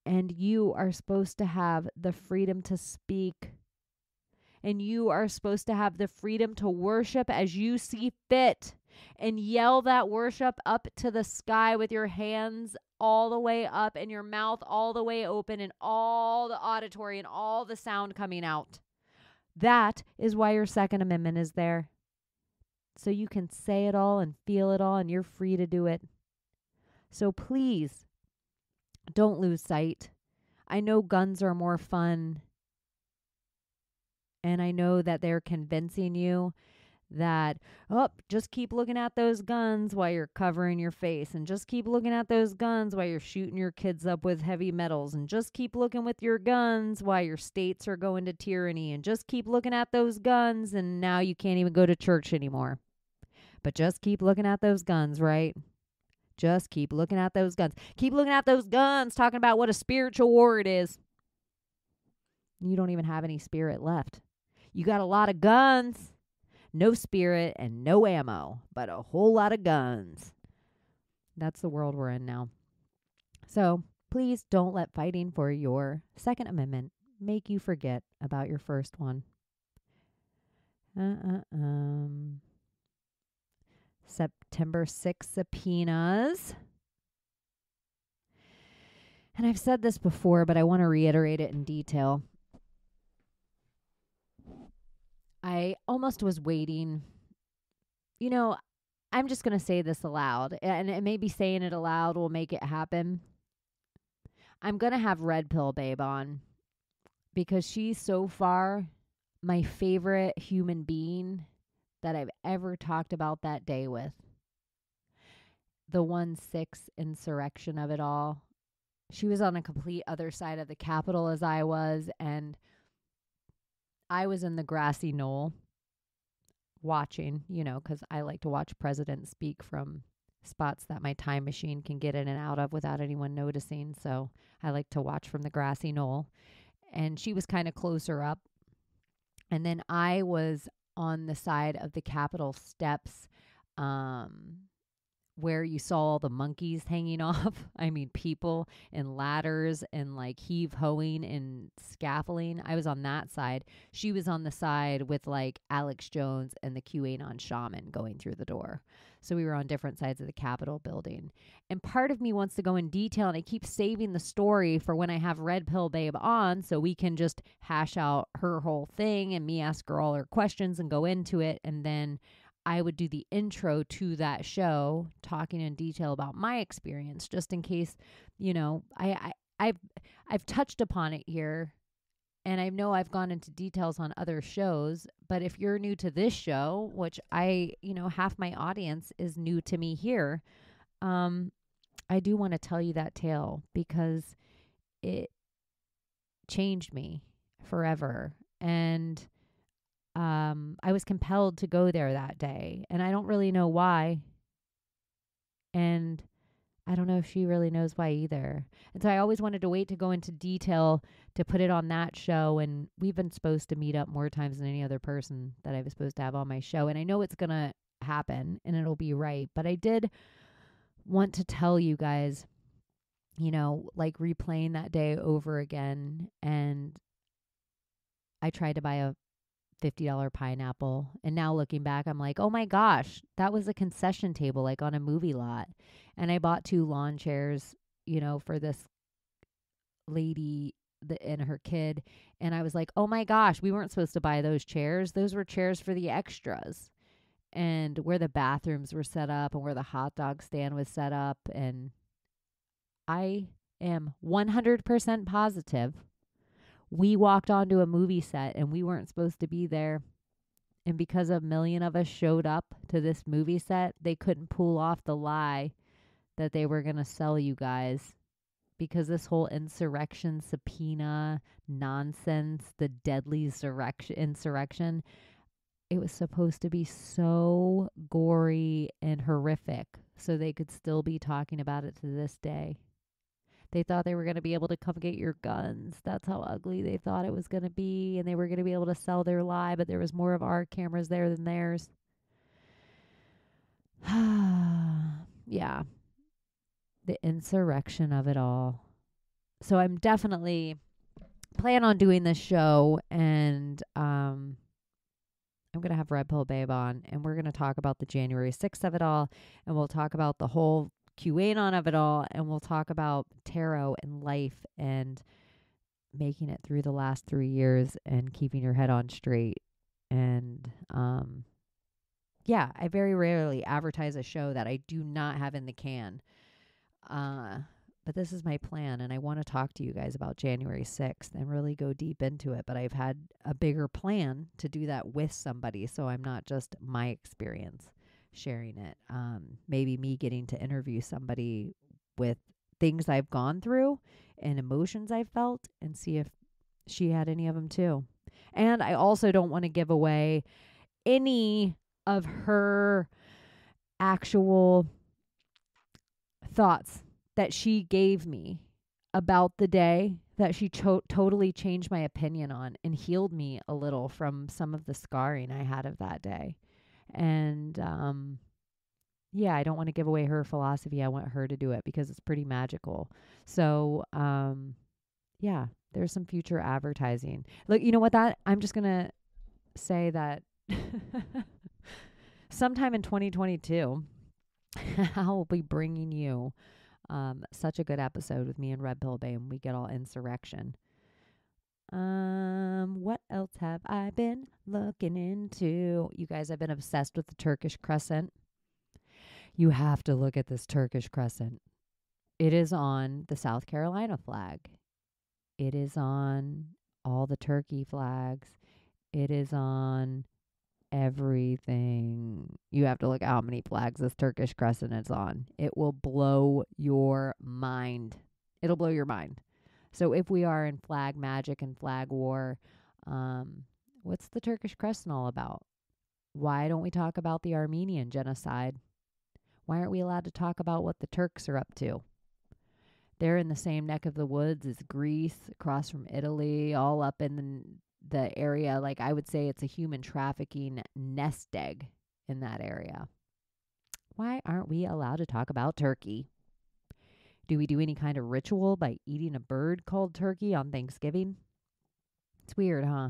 And you are supposed to have the freedom to speak. And you are supposed to have the freedom to worship as you see fit. And yell that worship up to the sky with your hands all the way up and your mouth all the way open and all the auditory and all the sound coming out. That is why your Second Amendment is there. So you can say it all and feel it all, and you're free to do it. So please, don't lose sight. I know guns are more fun, and I know that they're convincing you that, just keep looking at those guns while you're covering your face, and just keep looking at those guns while you're shooting your kids up with heavy metals, and just keep looking with your guns while your states are going to tyranny, and just keep looking at those guns, and now you can't even go to church anymore. But just keep looking at those guns, right? Just keep looking at those guns. Keep looking at those guns, talking about what a spiritual war it is. You don't even have any spirit left. You got a lot of guns, no spirit, and no ammo, but a whole lot of guns. That's the world we're in now. So please don't let fighting for your Second Amendment make you forget about your first one. September 6th subpoenas. And I've said this before, but I want to reiterate it in detail. I almost was waiting. You know, I'm just going to say this aloud, and maybe saying it aloud will make it happen. I'm going to have Red Pill Babe on because she's so far my favorite human being that I've ever talked about that day with. The 1-6 insurrection of it all. She was on a complete other side of the Capitol as I was, and I was in the grassy knoll watching, because I like to watch presidents speak from spots that my time machine can get in and out of without anyone noticing. So I like to watch from the grassy knoll. And she was kind of closer up. And then I was on the side of the Capitol steps, where you saw all the monkeys hanging off. I mean, people and ladders and like heave-hoeing and scaffolding. I was on that side. She was on the side with like Alex Jones and the QAnon shaman going through the door. So we were on different sides of the Capitol building. And part of me wants to go in detail, and I keep saving the story for when I have Red Pill Babe on so we can just hash out her whole thing and me ask her all her questions and go into it. And then I would do the intro to that show, talking in detail about my experience, just in case, I've touched upon it here, and I know I've gone into details on other shows. But if you're new to this show, which half my audience is new to me here, I do want to tell you that tale because it changed me forever. And I was compelled to go there that day, and I don't really know why. And I don't know if she really knows why either. And so I always wanted to wait to go into detail to put it on that show. And we've been supposed to meet up more times than any other person that I was supposed to have on my show. And I know it's going to happen and it'll be right. But I did want to tell you guys, like replaying that day over again. And I tried to buy a $50 pineapple. And now looking back, I'm like, oh my gosh, that was a concession table, like on a movie lot. And I bought 2 lawn chairs, for this lady and her kid. And I was like, oh my gosh, we weren't supposed to buy those chairs. Those were chairs for the extras. And where the bathrooms were set up and where the hot dog stand was set up. And I am 100% positive we walked onto a movie set and we weren't supposed to be there. And because a million of us showed up to this movie set, they couldn't pull off the lie that they were going to sell you guys. Because this whole insurrection, subpoena, nonsense, the deadly insurrection, it was supposed to be so gory and horrific. So they could still be talking about it to this day. They thought they were going to be able to come get your guns. That's how ugly they thought it was going to be. And they were going to be able to sell their lie, but there was more of our cameras there than theirs. Yeah. The insurrection of it all. So I'm definitely plan on doing this show, and I'm going to have Red Pill Babe on, and we're going to talk about the January 6th of it all, and we'll talk about the whole QAnon of it all, and we'll talk about tarot and life and making it through the last 3 years and keeping your head on straight. And yeah, I very rarely advertise a show that I do not have in the can. But this is my plan, and I want to talk to you guys about January 6th and really go deep into it. But I've had a bigger plan to do that with somebody, so I'm not just my experience sharing it. Maybe me getting to interview somebody with things I've gone through and emotions I've felt, and see if she had any of them too. And I also don't want to give away any of her actual thoughts that she gave me about the day that she totally changed my opinion on and healed me a little from some of the scarring I had of that day. And yeah, I don't want to give away her philosophy. I want her to do it because it's pretty magical. So yeah, there's some future advertising. Look, you know what, that I'm just going to say that sometime in 2022, I will be bringing you such a good episode with me and Red Pill Bay, and we get all insurrection. What else have I been looking into? You guys, I've been obsessed with the Turkish crescent. You have to look at this Turkish crescent. It is on the South Carolina flag. It is on all the Turkey flags. It is on everything. You have to look at how many flags this Turkish crescent is on. It will blow your mind. It'll blow your mind. So if we are in flag magic and flag war, what's the Turkish crescent all about? Why don't we talk about the Armenian genocide? Why aren't we allowed to talk about what the Turks are up to? They're in the same neck of the woods as Greece, across from Italy, all up in the area. Like, I would say it's a human trafficking nest egg in that area. Why aren't we allowed to talk about turkey? Do we do any kind of ritual by eating a bird called turkey on Thanksgiving? It's weird, huh?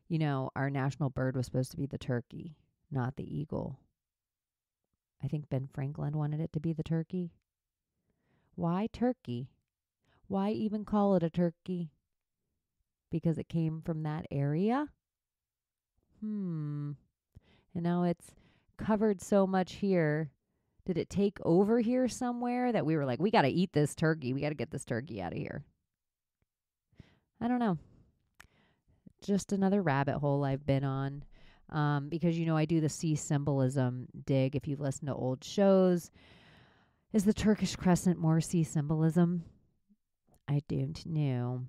You know, our national bird was supposed to be the turkey, not the eagle. I think Ben Franklin wanted it to be the turkey. Why turkey? Why even call it a turkey? Because it came from that area? And now it's covered so much here. Did it take over here somewhere that we were like, we got to eat this turkey. We got to get this turkey out of here? I don't know. Just another rabbit hole I've been on. Because, you know, I do the sea symbolism dig. If you listen to old shows, is the Turkish crescent more sea symbolism? I don't know.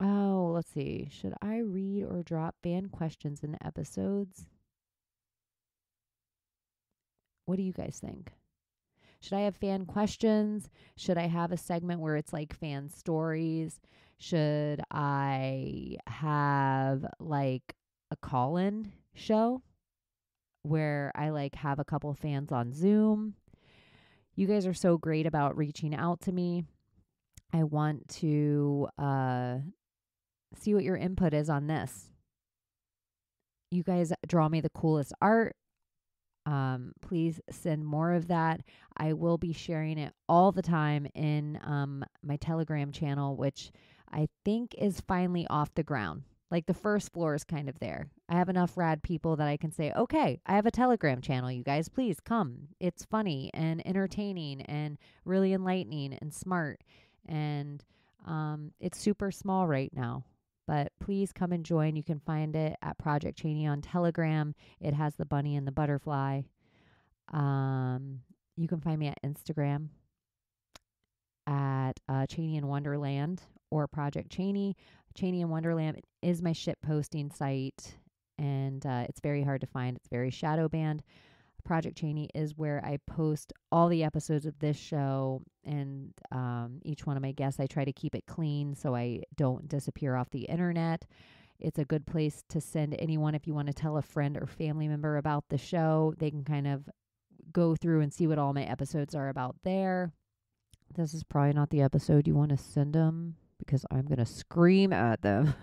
Oh, let's see. Should I read or drop fan questions in episodes? What do you guys think? Should I have fan questions? Should I have a segment where it's like fan stories? Should I have like a call-in show where I like have a couple fans on Zoom? You guys are so great about reaching out to me. I want to see what your input is on this. You guys draw me the coolest art. Please send more of that. I will be sharing it all the time in my Telegram channel, which I think is finally off the ground. Like, the first floor is kind of there. I have enough rad people that I can say, okay, I have a Telegram channel, you guys, please come. It's funny and entertaining and really enlightening and smart. And it's super small right now. But please come and join. You can find it at Project Cheney on Telegram. It has the bunny and the butterfly. You can find me at Instagram at Cheney in Wonderland or Project Cheney. Cheney in Wonderland is my shit posting site, and it's very hard to find. It's very shadow banned. Project Cheney is where I post all the episodes of this show and each one of my guests. I try to keep it clean so I don't disappear off the internet. It's a good place to send anyone if you want to tell a friend or family member about the show. They can kind of go through and see what all my episodes are about there. This is probably not the episode you want to send them because I'm going to scream at them.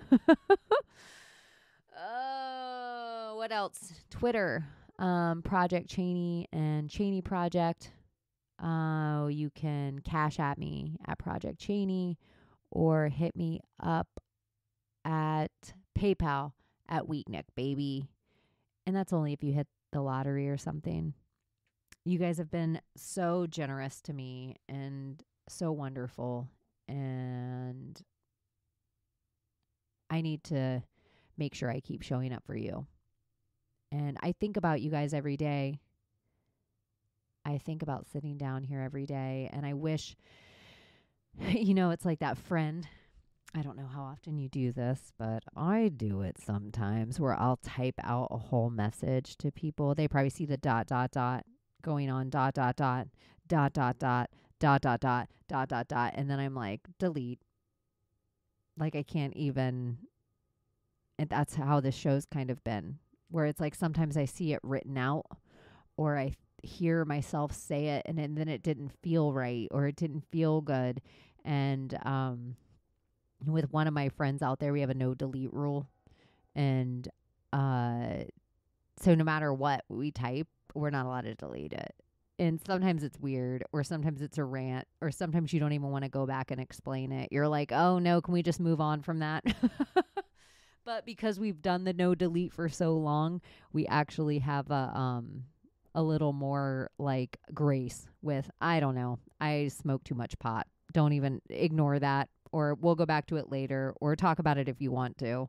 Oh, what else? Twitter, Project Cheney and Cheney Project. You can cash at me at Project Cheney or hit me up at PayPal at Weeknick, baby. And that's only if you hit the lottery or something. You guys have been so generous to me and so wonderful. And I need to make sure I keep showing up for you. And I think about you guys every day. I think about sitting down here every day. And I wish, it's like that friend. I don't know how often you do this, but I do it sometimes where I'll type out a whole message to people. They probably see the ... going on ... And then I'm like, delete. Like I can't even. And that's how this show's kind of been, where it's like sometimes I see it written out or I hear myself say it and then it didn't feel right or it didn't feel good. And with one of my friends out there, we have a no delete rule. And so no matter what we type, we're not allowed to delete it. And sometimes it's weird, or sometimes it's a rant, or sometimes you don't even want to go back and explain it. You're like, oh no, can we just move on from that? But because we've done the no delete for so long, we actually have a little more like grace with, I don't know, I smoke too much pot. Don't even ignore that, or we'll go back to it later, or talk about it if you want to.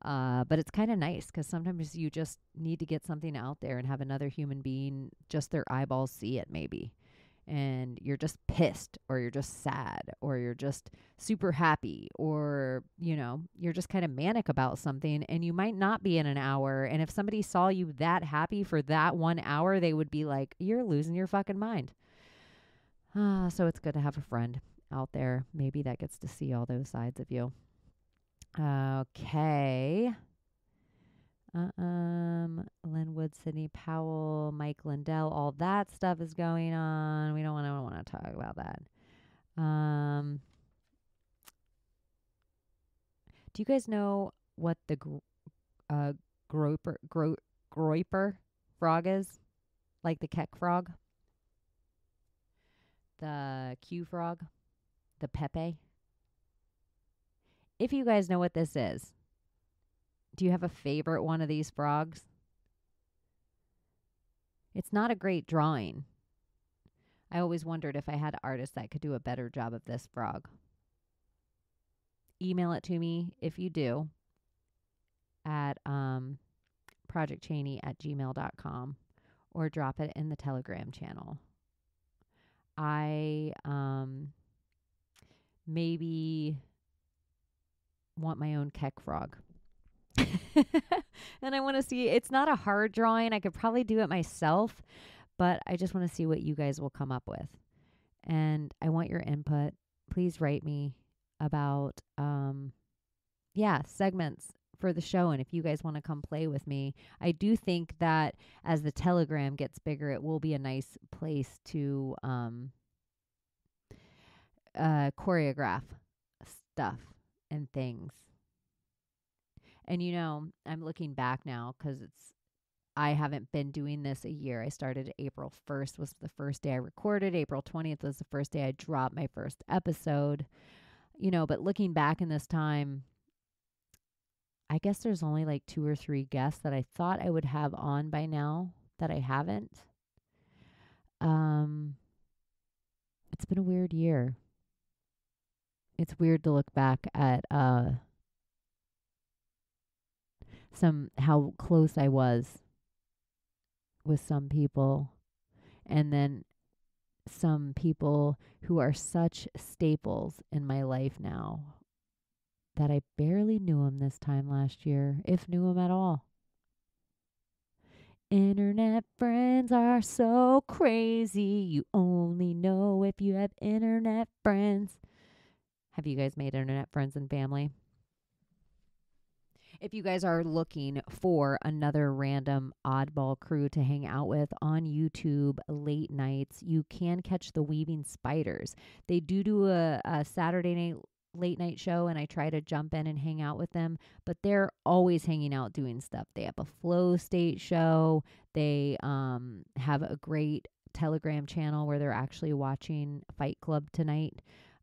But it's kind of nice because sometimes you just need to get something out there and have another human being, just their eyeballs see it maybe. And you're just pissed or you're just sad or you're just super happy or, you're just kind of manic about something and you might not be in an hour. And if somebody saw you that happy for that 1 hour, they would be like, you're losing your fucking mind. So it's good to have a friend out there. Maybe that gets to see all those sides of you. Okay. Linwood, Sydney Powell, Mike Lindell, all that stuff is going on. We don't want to talk about that. Do you guys know what the groiper frog is? Like the keck frog? The Q frog? The Pepe? If you guys know what this is, do you have a favorite one of these frogs? It's not a great drawing. I always wondered if I had artists that could do a better job of this frog. Email it to me if you do at projectcheney@gmail.com or drop it in the Telegram channel. I maybe want my own keck frog. And I want to see, it's not a hard drawing. I could probably do it myself, but I just want to see what you guys will come up with. And I want your input. Please write me about, segments for the show. And if you guys want to come play with me, I do think that as the Telegram gets bigger, it will be a nice place to, choreograph stuff and things. And, I'm looking back now because I haven't been doing this a year. I started April 1st was the first day I recorded. April 20th was the first day I dropped my first episode. But looking back in this time, I guess there's only like 2 or 3 guests that I thought I would have on by now that I haven't. It's been a weird year. It's weird to look back at how close I was with some people, and then some people who are such staples in my life now that I barely knew them this time last year, if knew them at all. Internet friends are so crazy. You only know if you have internet friends. Have you guys made internet friends and family? If you guys are looking for another random oddball crew to hang out with on YouTube late nights, you can catch the Weaving Spiders. They do a Saturday night late night show, and I try to jump in and hang out with them, but they're always hanging out doing stuff. They have a flow state show. They have a great Telegram channel where they're actually watching Fight Club tonight,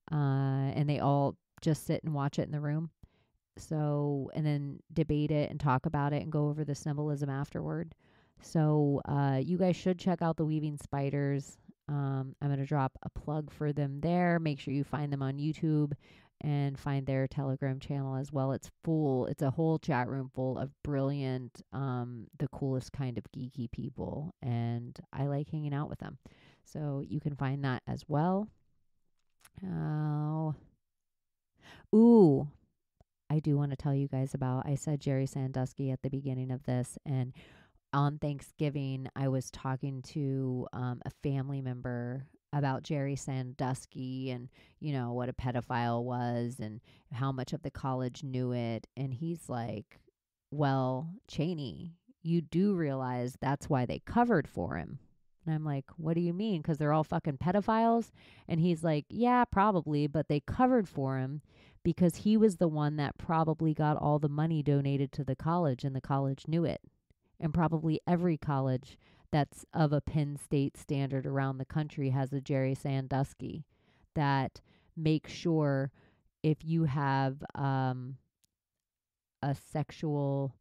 and they all just sit and watch it in the room. So, and then debate it and talk about it and go over the symbolism afterward. So, you guys should check out the Weaving Spiders. I'm going to drop a plug for them there. Make sure you find them on YouTube and find their Telegram channel as well. It's full. It's a whole chat room full of brilliant, the coolest kind of geeky people. And I like hanging out with them. So you can find that as well. Ooh, I do want to tell you guys about, I said Jerry Sandusky at the beginning of this, and on Thanksgiving, I was talking to a family member about Jerry Sandusky and, you know, what a pedophile was and how much of the college knew it. And he's like, well, Cheney, you do realize that's why they covered for him. And I'm like, what do you mean? Because they're all fucking pedophiles? And he's like, yeah, probably, but they covered for him because he was the one that probably got all the money donated to the college, and the college knew it. And probably every college that's of a Penn State standard around the country has a Jerry Sandusky that makes sure if you have a sexual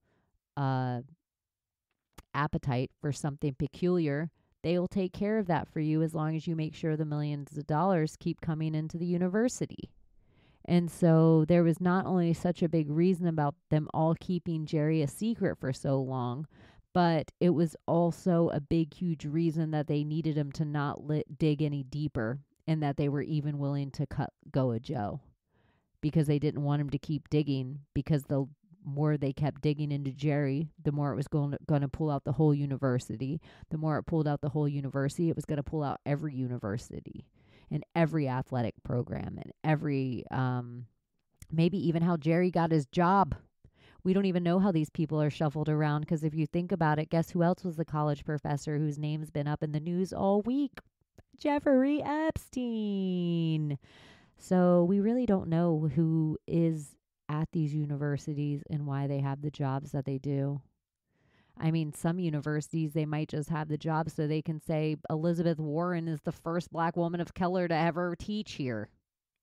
appetite for something peculiar, they will take care of that for you as long as you make sure the millions of dollars keep coming into the university. And so there was not only such a big reason about them all keeping Jerry a secret for so long, but it was also a big, huge reason that they needed him to not dig any deeper, and that they were even willing to go a Joe because they didn't want him to keep digging, because the more they kept digging into Jerry, the more it was going to pull out the whole university. The more it pulled out the whole university, it was going to pull out every university and every athletic program and every, maybe even how Jerry got his job. We don't even know how these people are shuffled around, because if you think about it, guess who else was the college professor whose name's been up in the news all week? Jeffrey Epstein. So we really don't know who is at these universities and why they have the jobs that they do. I mean, some universities, they might just have the job so they can say Elizabeth Warren is the first black woman of color to ever teach here.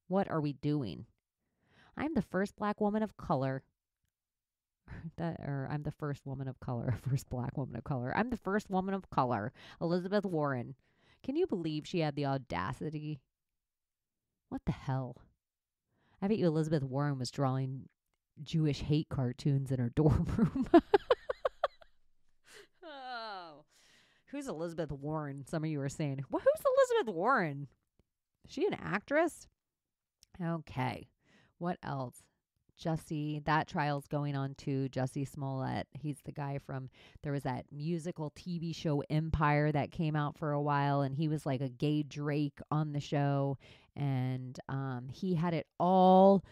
What are we doing? I'm the first black woman of color. I'm the first woman of color, first black woman of color. I'm the first woman of color, Elizabeth Warren. Can you believe she had the audacity? What the hell? I bet you Elizabeth Warren was drawing Jewish hate cartoons in her dorm room. Oh. Who's Elizabeth Warren? Some of you are saying, well, who's Elizabeth Warren? Is she an actress? Okay. What else? Jussie, that trial's going on too. Jussie Smollett, he's the guy from, there was that musical TV show Empire that came out for a while, and he was like a gay Drake on the show, and he had it all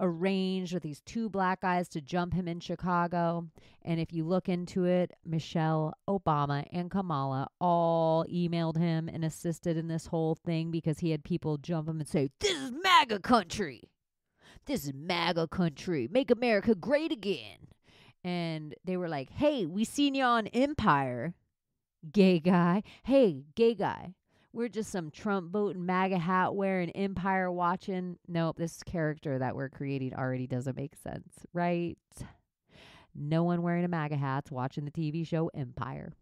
arranged with these two black guys to jump him in Chicago. And if you look into it, Michelle Obama and Kamala all emailed him and assisted in this whole thing, because he had people jump him and say, this is MAGA country. This is MAGA country. Make America great again. And they were like, hey, we seen you on Empire, gay guy. Hey, gay guy. We're just some Trump voting, MAGA hat wearing, Empire watching. Nope, this character that we're creating already doesn't make sense, right? No one wearing a MAGA hat's watching the TV show Empire.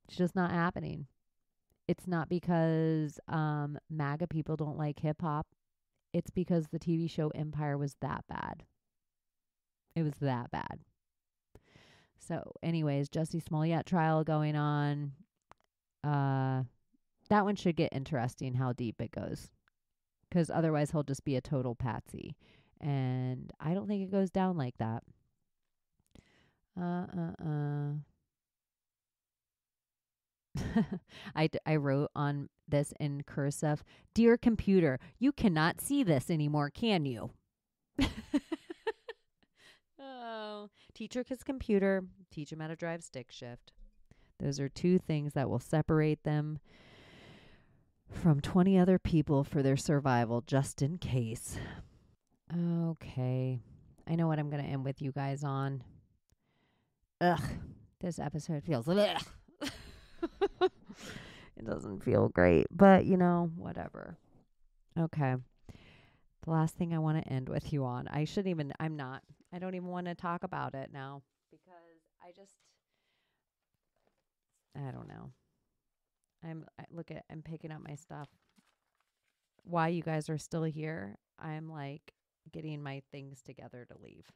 It's just not happening. It's not because MAGA people don't like hip hop. It's because the TV show Empire was that bad. It was that bad. So anyways, Jussie Smollett trial going on. That one should get interesting how deep it goes, because otherwise he'll just be a total patsy. And I don't think it goes down like that. I wrote on this in cursive, "Dear computer, you cannot see this anymore, can you?" Oh, teacher his computer, teach him how to drive stick shift. Those are two things that will separate them from 20 other people for their survival, just in case. Okay. I know what I'm going to end with you guys on. Ugh. This episode feels ugh. It doesn't feel great, but whatever. Okay. The last thing I want to end with you on. I don't even want to talk about it now because I don't know. I'm picking up my stuff. Why you guys are still here, I'm like getting my things together to leave.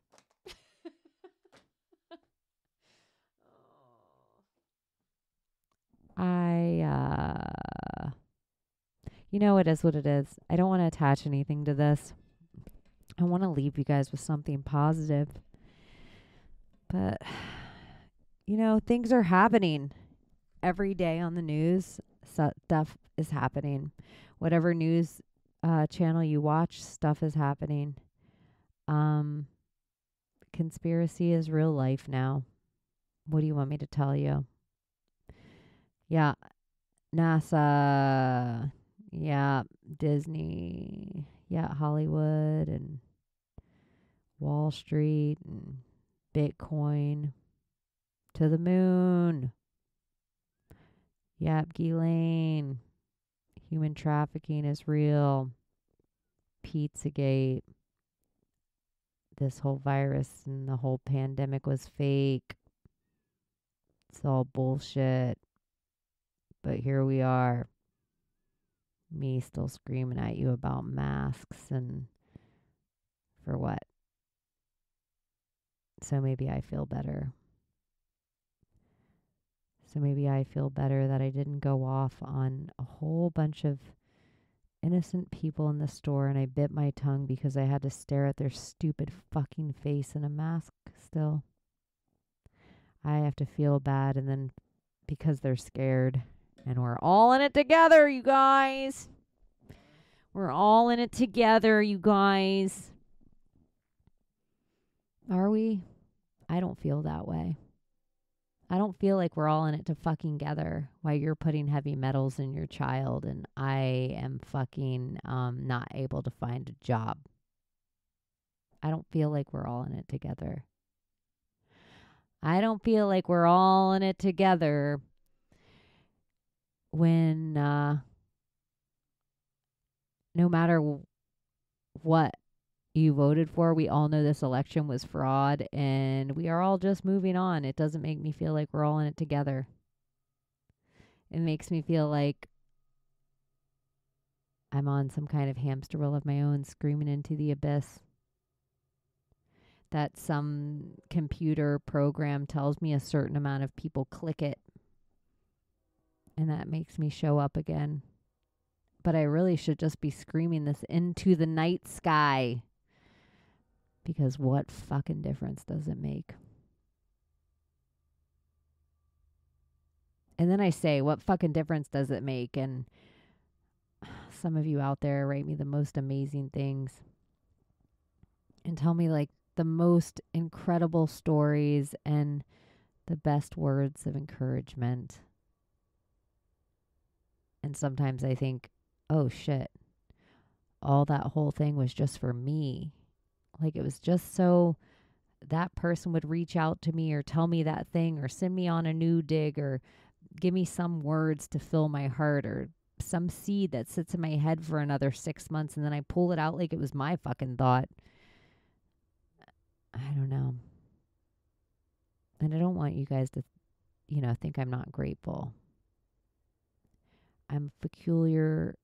It is what it is. I don't want to attach anything to this. I want to leave you guys with something positive. But, things are happening every day on the news. Stuff is happening. Whatever news channel you watch, stuff is happening. Conspiracy is real life now. What do you want me to tell you? Yeah, NASA. Yeah, Disney. Yeah, Hollywood and Wall Street and Bitcoin. To the moon. Yep, Ghislaine. Human trafficking is real. Pizzagate. This whole virus and the whole pandemic was fake. It's all bullshit. But here we are. Me still screaming at you about masks and for what? So maybe I feel better. So maybe I feel better that I didn't go off on a whole bunch of innocent people in the store and I bit my tongue because I had to stare at their stupid fucking face in a mask still. I have to feel bad and then because they're scared. And we're all in it together, you guys. We're all in it together, you guys. Are we? I don't feel that way. I don't feel like we're all in it to fucking together while you're putting heavy metals in your child and I am fucking not able to find a job. I don't feel like we're all in it together. I don't feel like we're all in it together when no matter what you voted for, we all know this election was fraud and we are all just moving on. It doesn't make me feel like we're all in it together. It makes me feel like I'm on some kind of hamster wheel of my own screaming into the abyss. That some computer program tells me a certain amount of people click it. And that makes me show up again. But I really should just be screaming this into the night sky. Because what fucking difference does it make? And then I say, what fucking difference does it make? And some of you out there write me the most amazing things. And tell me like the most incredible stories and the best words of encouragement. And sometimes I think, oh shit, all that whole thing was just for me. Like it was just so that person would reach out to me or tell me that thing or send me on a new dig or give me some words to fill my heart or some seed that sits in my head for another 6 months and then I pull it out like it was my fucking thought. I don't know. And I don't want you guys to, think I'm not grateful. I'm a peculiar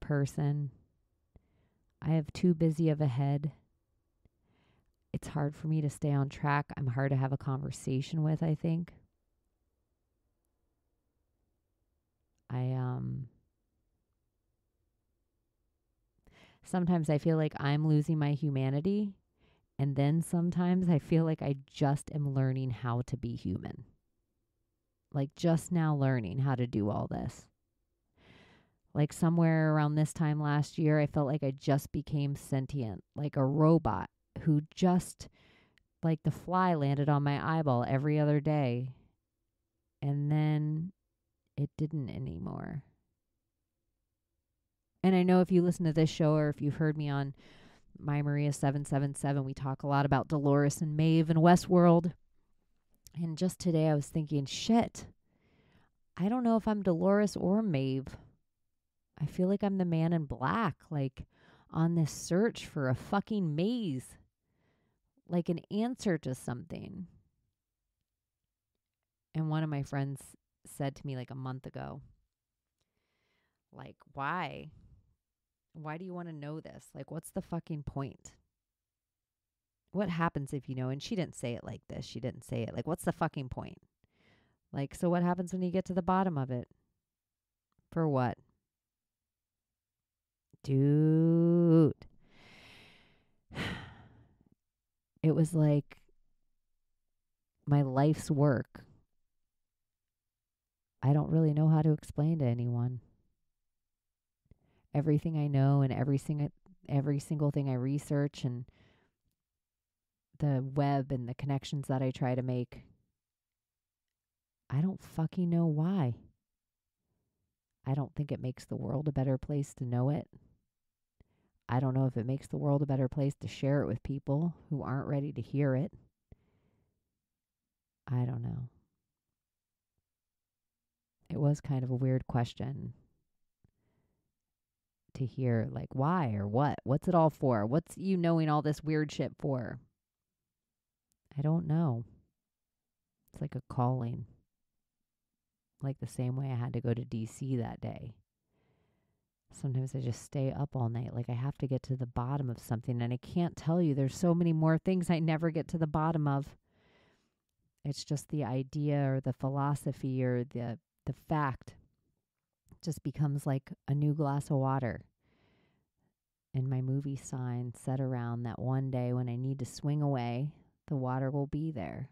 person. I have too busy of a head. It's hard for me to stay on track. I'm hard to have a conversation with, I think. Sometimes I feel like I'm losing my humanity. And then sometimes I feel like I just am learning how to be human. like just now learning how to do all this. Like somewhere around this time last year, I felt like I just became sentient, like a robot who just, like the fly landed on my eyeball every other day. And then it didn't anymore. And I know if you listen to this show or if you've heard me on My Maria 777, we talk a lot about Dolores and Maeve and Westworld. And just today I was thinking, shit, I don't know if I'm Dolores or Maeve. I feel like I'm the man in black, like on this search for a fucking maze, like an answer to something. And one of my friends said to me like a month ago, like, why? Why do you want to know this? Like, what's the fucking point? What happens if you know? And she didn't say it like this. She didn't say it like, what's the fucking point? Like, so what happens when you get to the bottom of it? For what? Dude. It was like my life's work. I don't really know how to explain to anyone. Everything I know and every single thing I research and the web and the connections that I try to make, I don't fucking know why. I don't think it makes the world a better place to know it. I don't know if it makes the world a better place to share it with people who aren't ready to hear it. I don't know. It was kind of a weird question to hear, like, why or what? What's it all for? What's you knowing all this weird shit for? I don't know. It's like a calling. Like the same way I had to go to DC that day. Sometimes I just stay up all night. Like I have to get to the bottom of something. And I can't tell you, there's so many more things I never get to the bottom of. It's just the idea or the philosophy or the fact just becomes like a new glass of water. And my movie sign set around that one day when I need to swing away, the water will be there.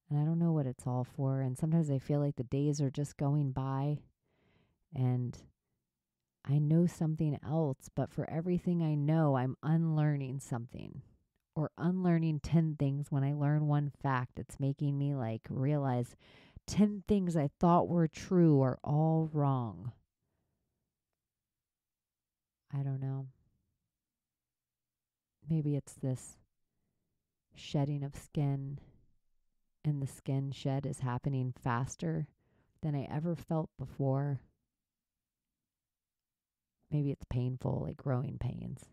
And I don't know what it's all for. And sometimes I feel like the days are just going by and I know something else, but for everything I know, I'm unlearning something or unlearning 10 things. When I learn one fact, it's making me like realize 10 things I thought were true are all wrong. I don't know. Maybe it's this shedding of skin, and the skin shed is happening faster than I ever felt before. Maybe it's painful, like growing pains.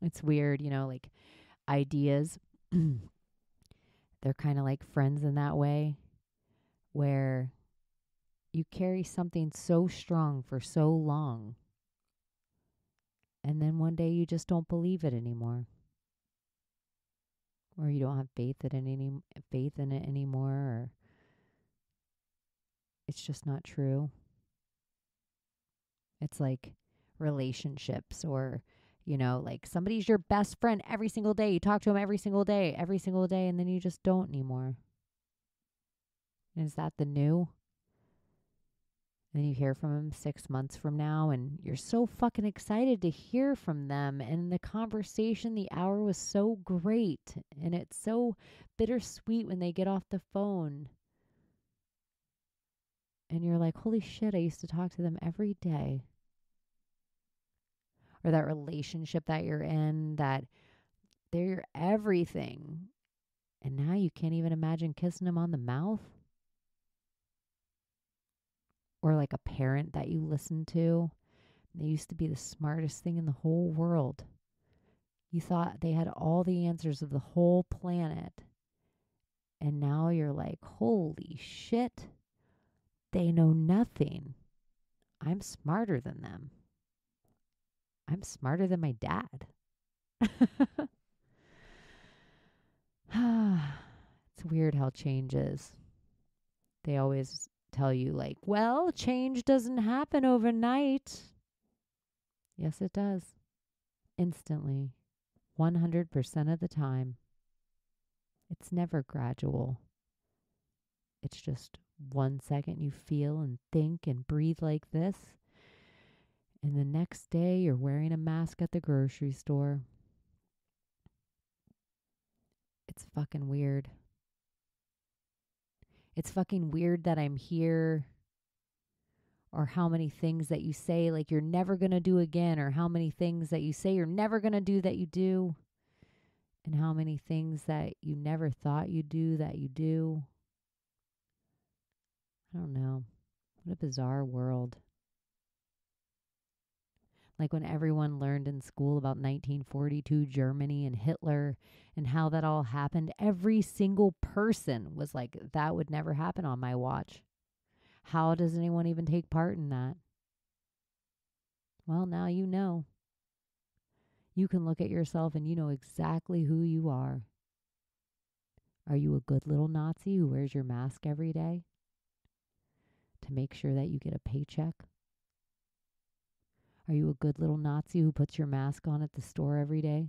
It's weird, like ideas. They're kind of like friends in that way, where you carry something so strong for so long, and then one day you just don't believe it anymore. Or you don't have faith in it anymore, or it's just not true. It's like relationships or, like somebody's your best friend every single day. You talk to them every single day, and then you just don't anymore. Is that the new? And then you hear from them 6 months from now, and you're so fucking excited to hear from them. And the conversation, the hour was so great. And it's so bittersweet when they get off the phone. And you're like, holy shit, I used to talk to them every day. Or that relationship that you're in, that they're your everything. And now you can't even imagine kissing them on the mouth. Or like a parent that you listen to. They used to be the smartest thing in the whole world. You thought they had all the answers of the whole planet. And now you're like, holy shit, they know nothing. I'm smarter than them. I'm smarter than my dad. It's weird how change is. They always tell you like, well, change doesn't happen overnight. Yes, it does. Instantly. 100% of the time. It's never gradual. It's just 1 second you feel and think and breathe like this, and the next day you're wearing a mask at the grocery store. It's fucking weird. It's fucking weird that I'm here, or how many things that you say like you're never going to do again, or how many things that you say you're never going to do that you do, and how many things that you never thought you'd do that you do. I don't know. What a bizarre world. Like when everyone learned in school about 1942 Germany and Hitler and how that all happened, every single person was like, that would never happen on my watch. How does anyone even take part in that? Well, now you know. You can look at yourself and you know exactly who you are. Are you a good little Nazi who wears your mask every day to make sure that you get a paycheck? Are you a good little Nazi who puts your mask on at the store every day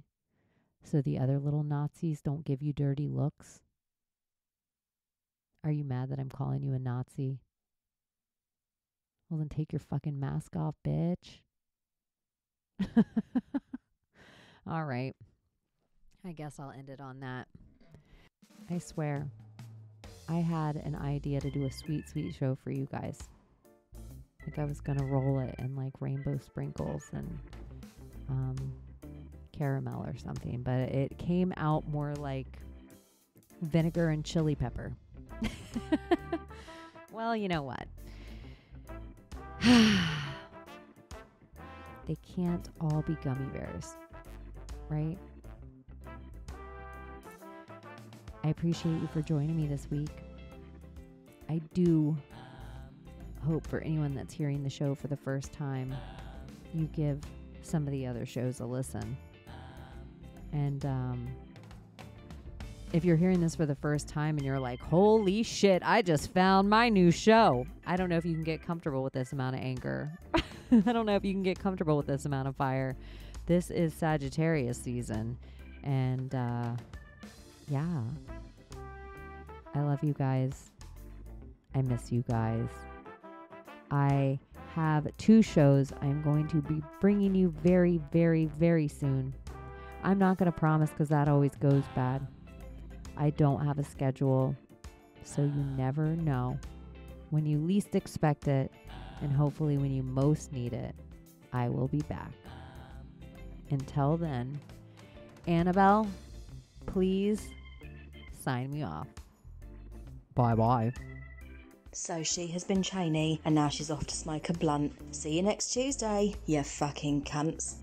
so the other little Nazis don't give you dirty looks? Are you mad that I'm calling you a Nazi? Well, then take your fucking mask off, bitch. All right. I guess I'll end it on that. I swear, I had an idea to do a sweet, sweet show for you guys. Like I was going to roll it in like rainbow sprinkles and caramel or something. But it came out more like vinegar and chili pepper. Well, you know what? They can't all be gummy bears, right? I appreciate you for joining me this week. I do hope for anyone that's hearing the show for the first time, you give some of the other shows a listen. And if you're hearing this for the first time and you're like, holy shit, I just found my new show. I don't know if you can get comfortable with this amount of anger. I don't know if you can get comfortable with this amount of fire. This is Sagittarius season. And yeah, I love you guys. I miss you guys. I have 2 shows I'm going to be bringing you very, very, very soon. I'm not going to promise because that always goes bad. I don't have a schedule, so you never know. When you least expect it, and hopefully when you most need it, I will be back. Until then, Annabelle, please sign me off. Bye-bye. So she has been Cheney, and now she's off to smoke a blunt. See you next Tuesday, you fucking cunts.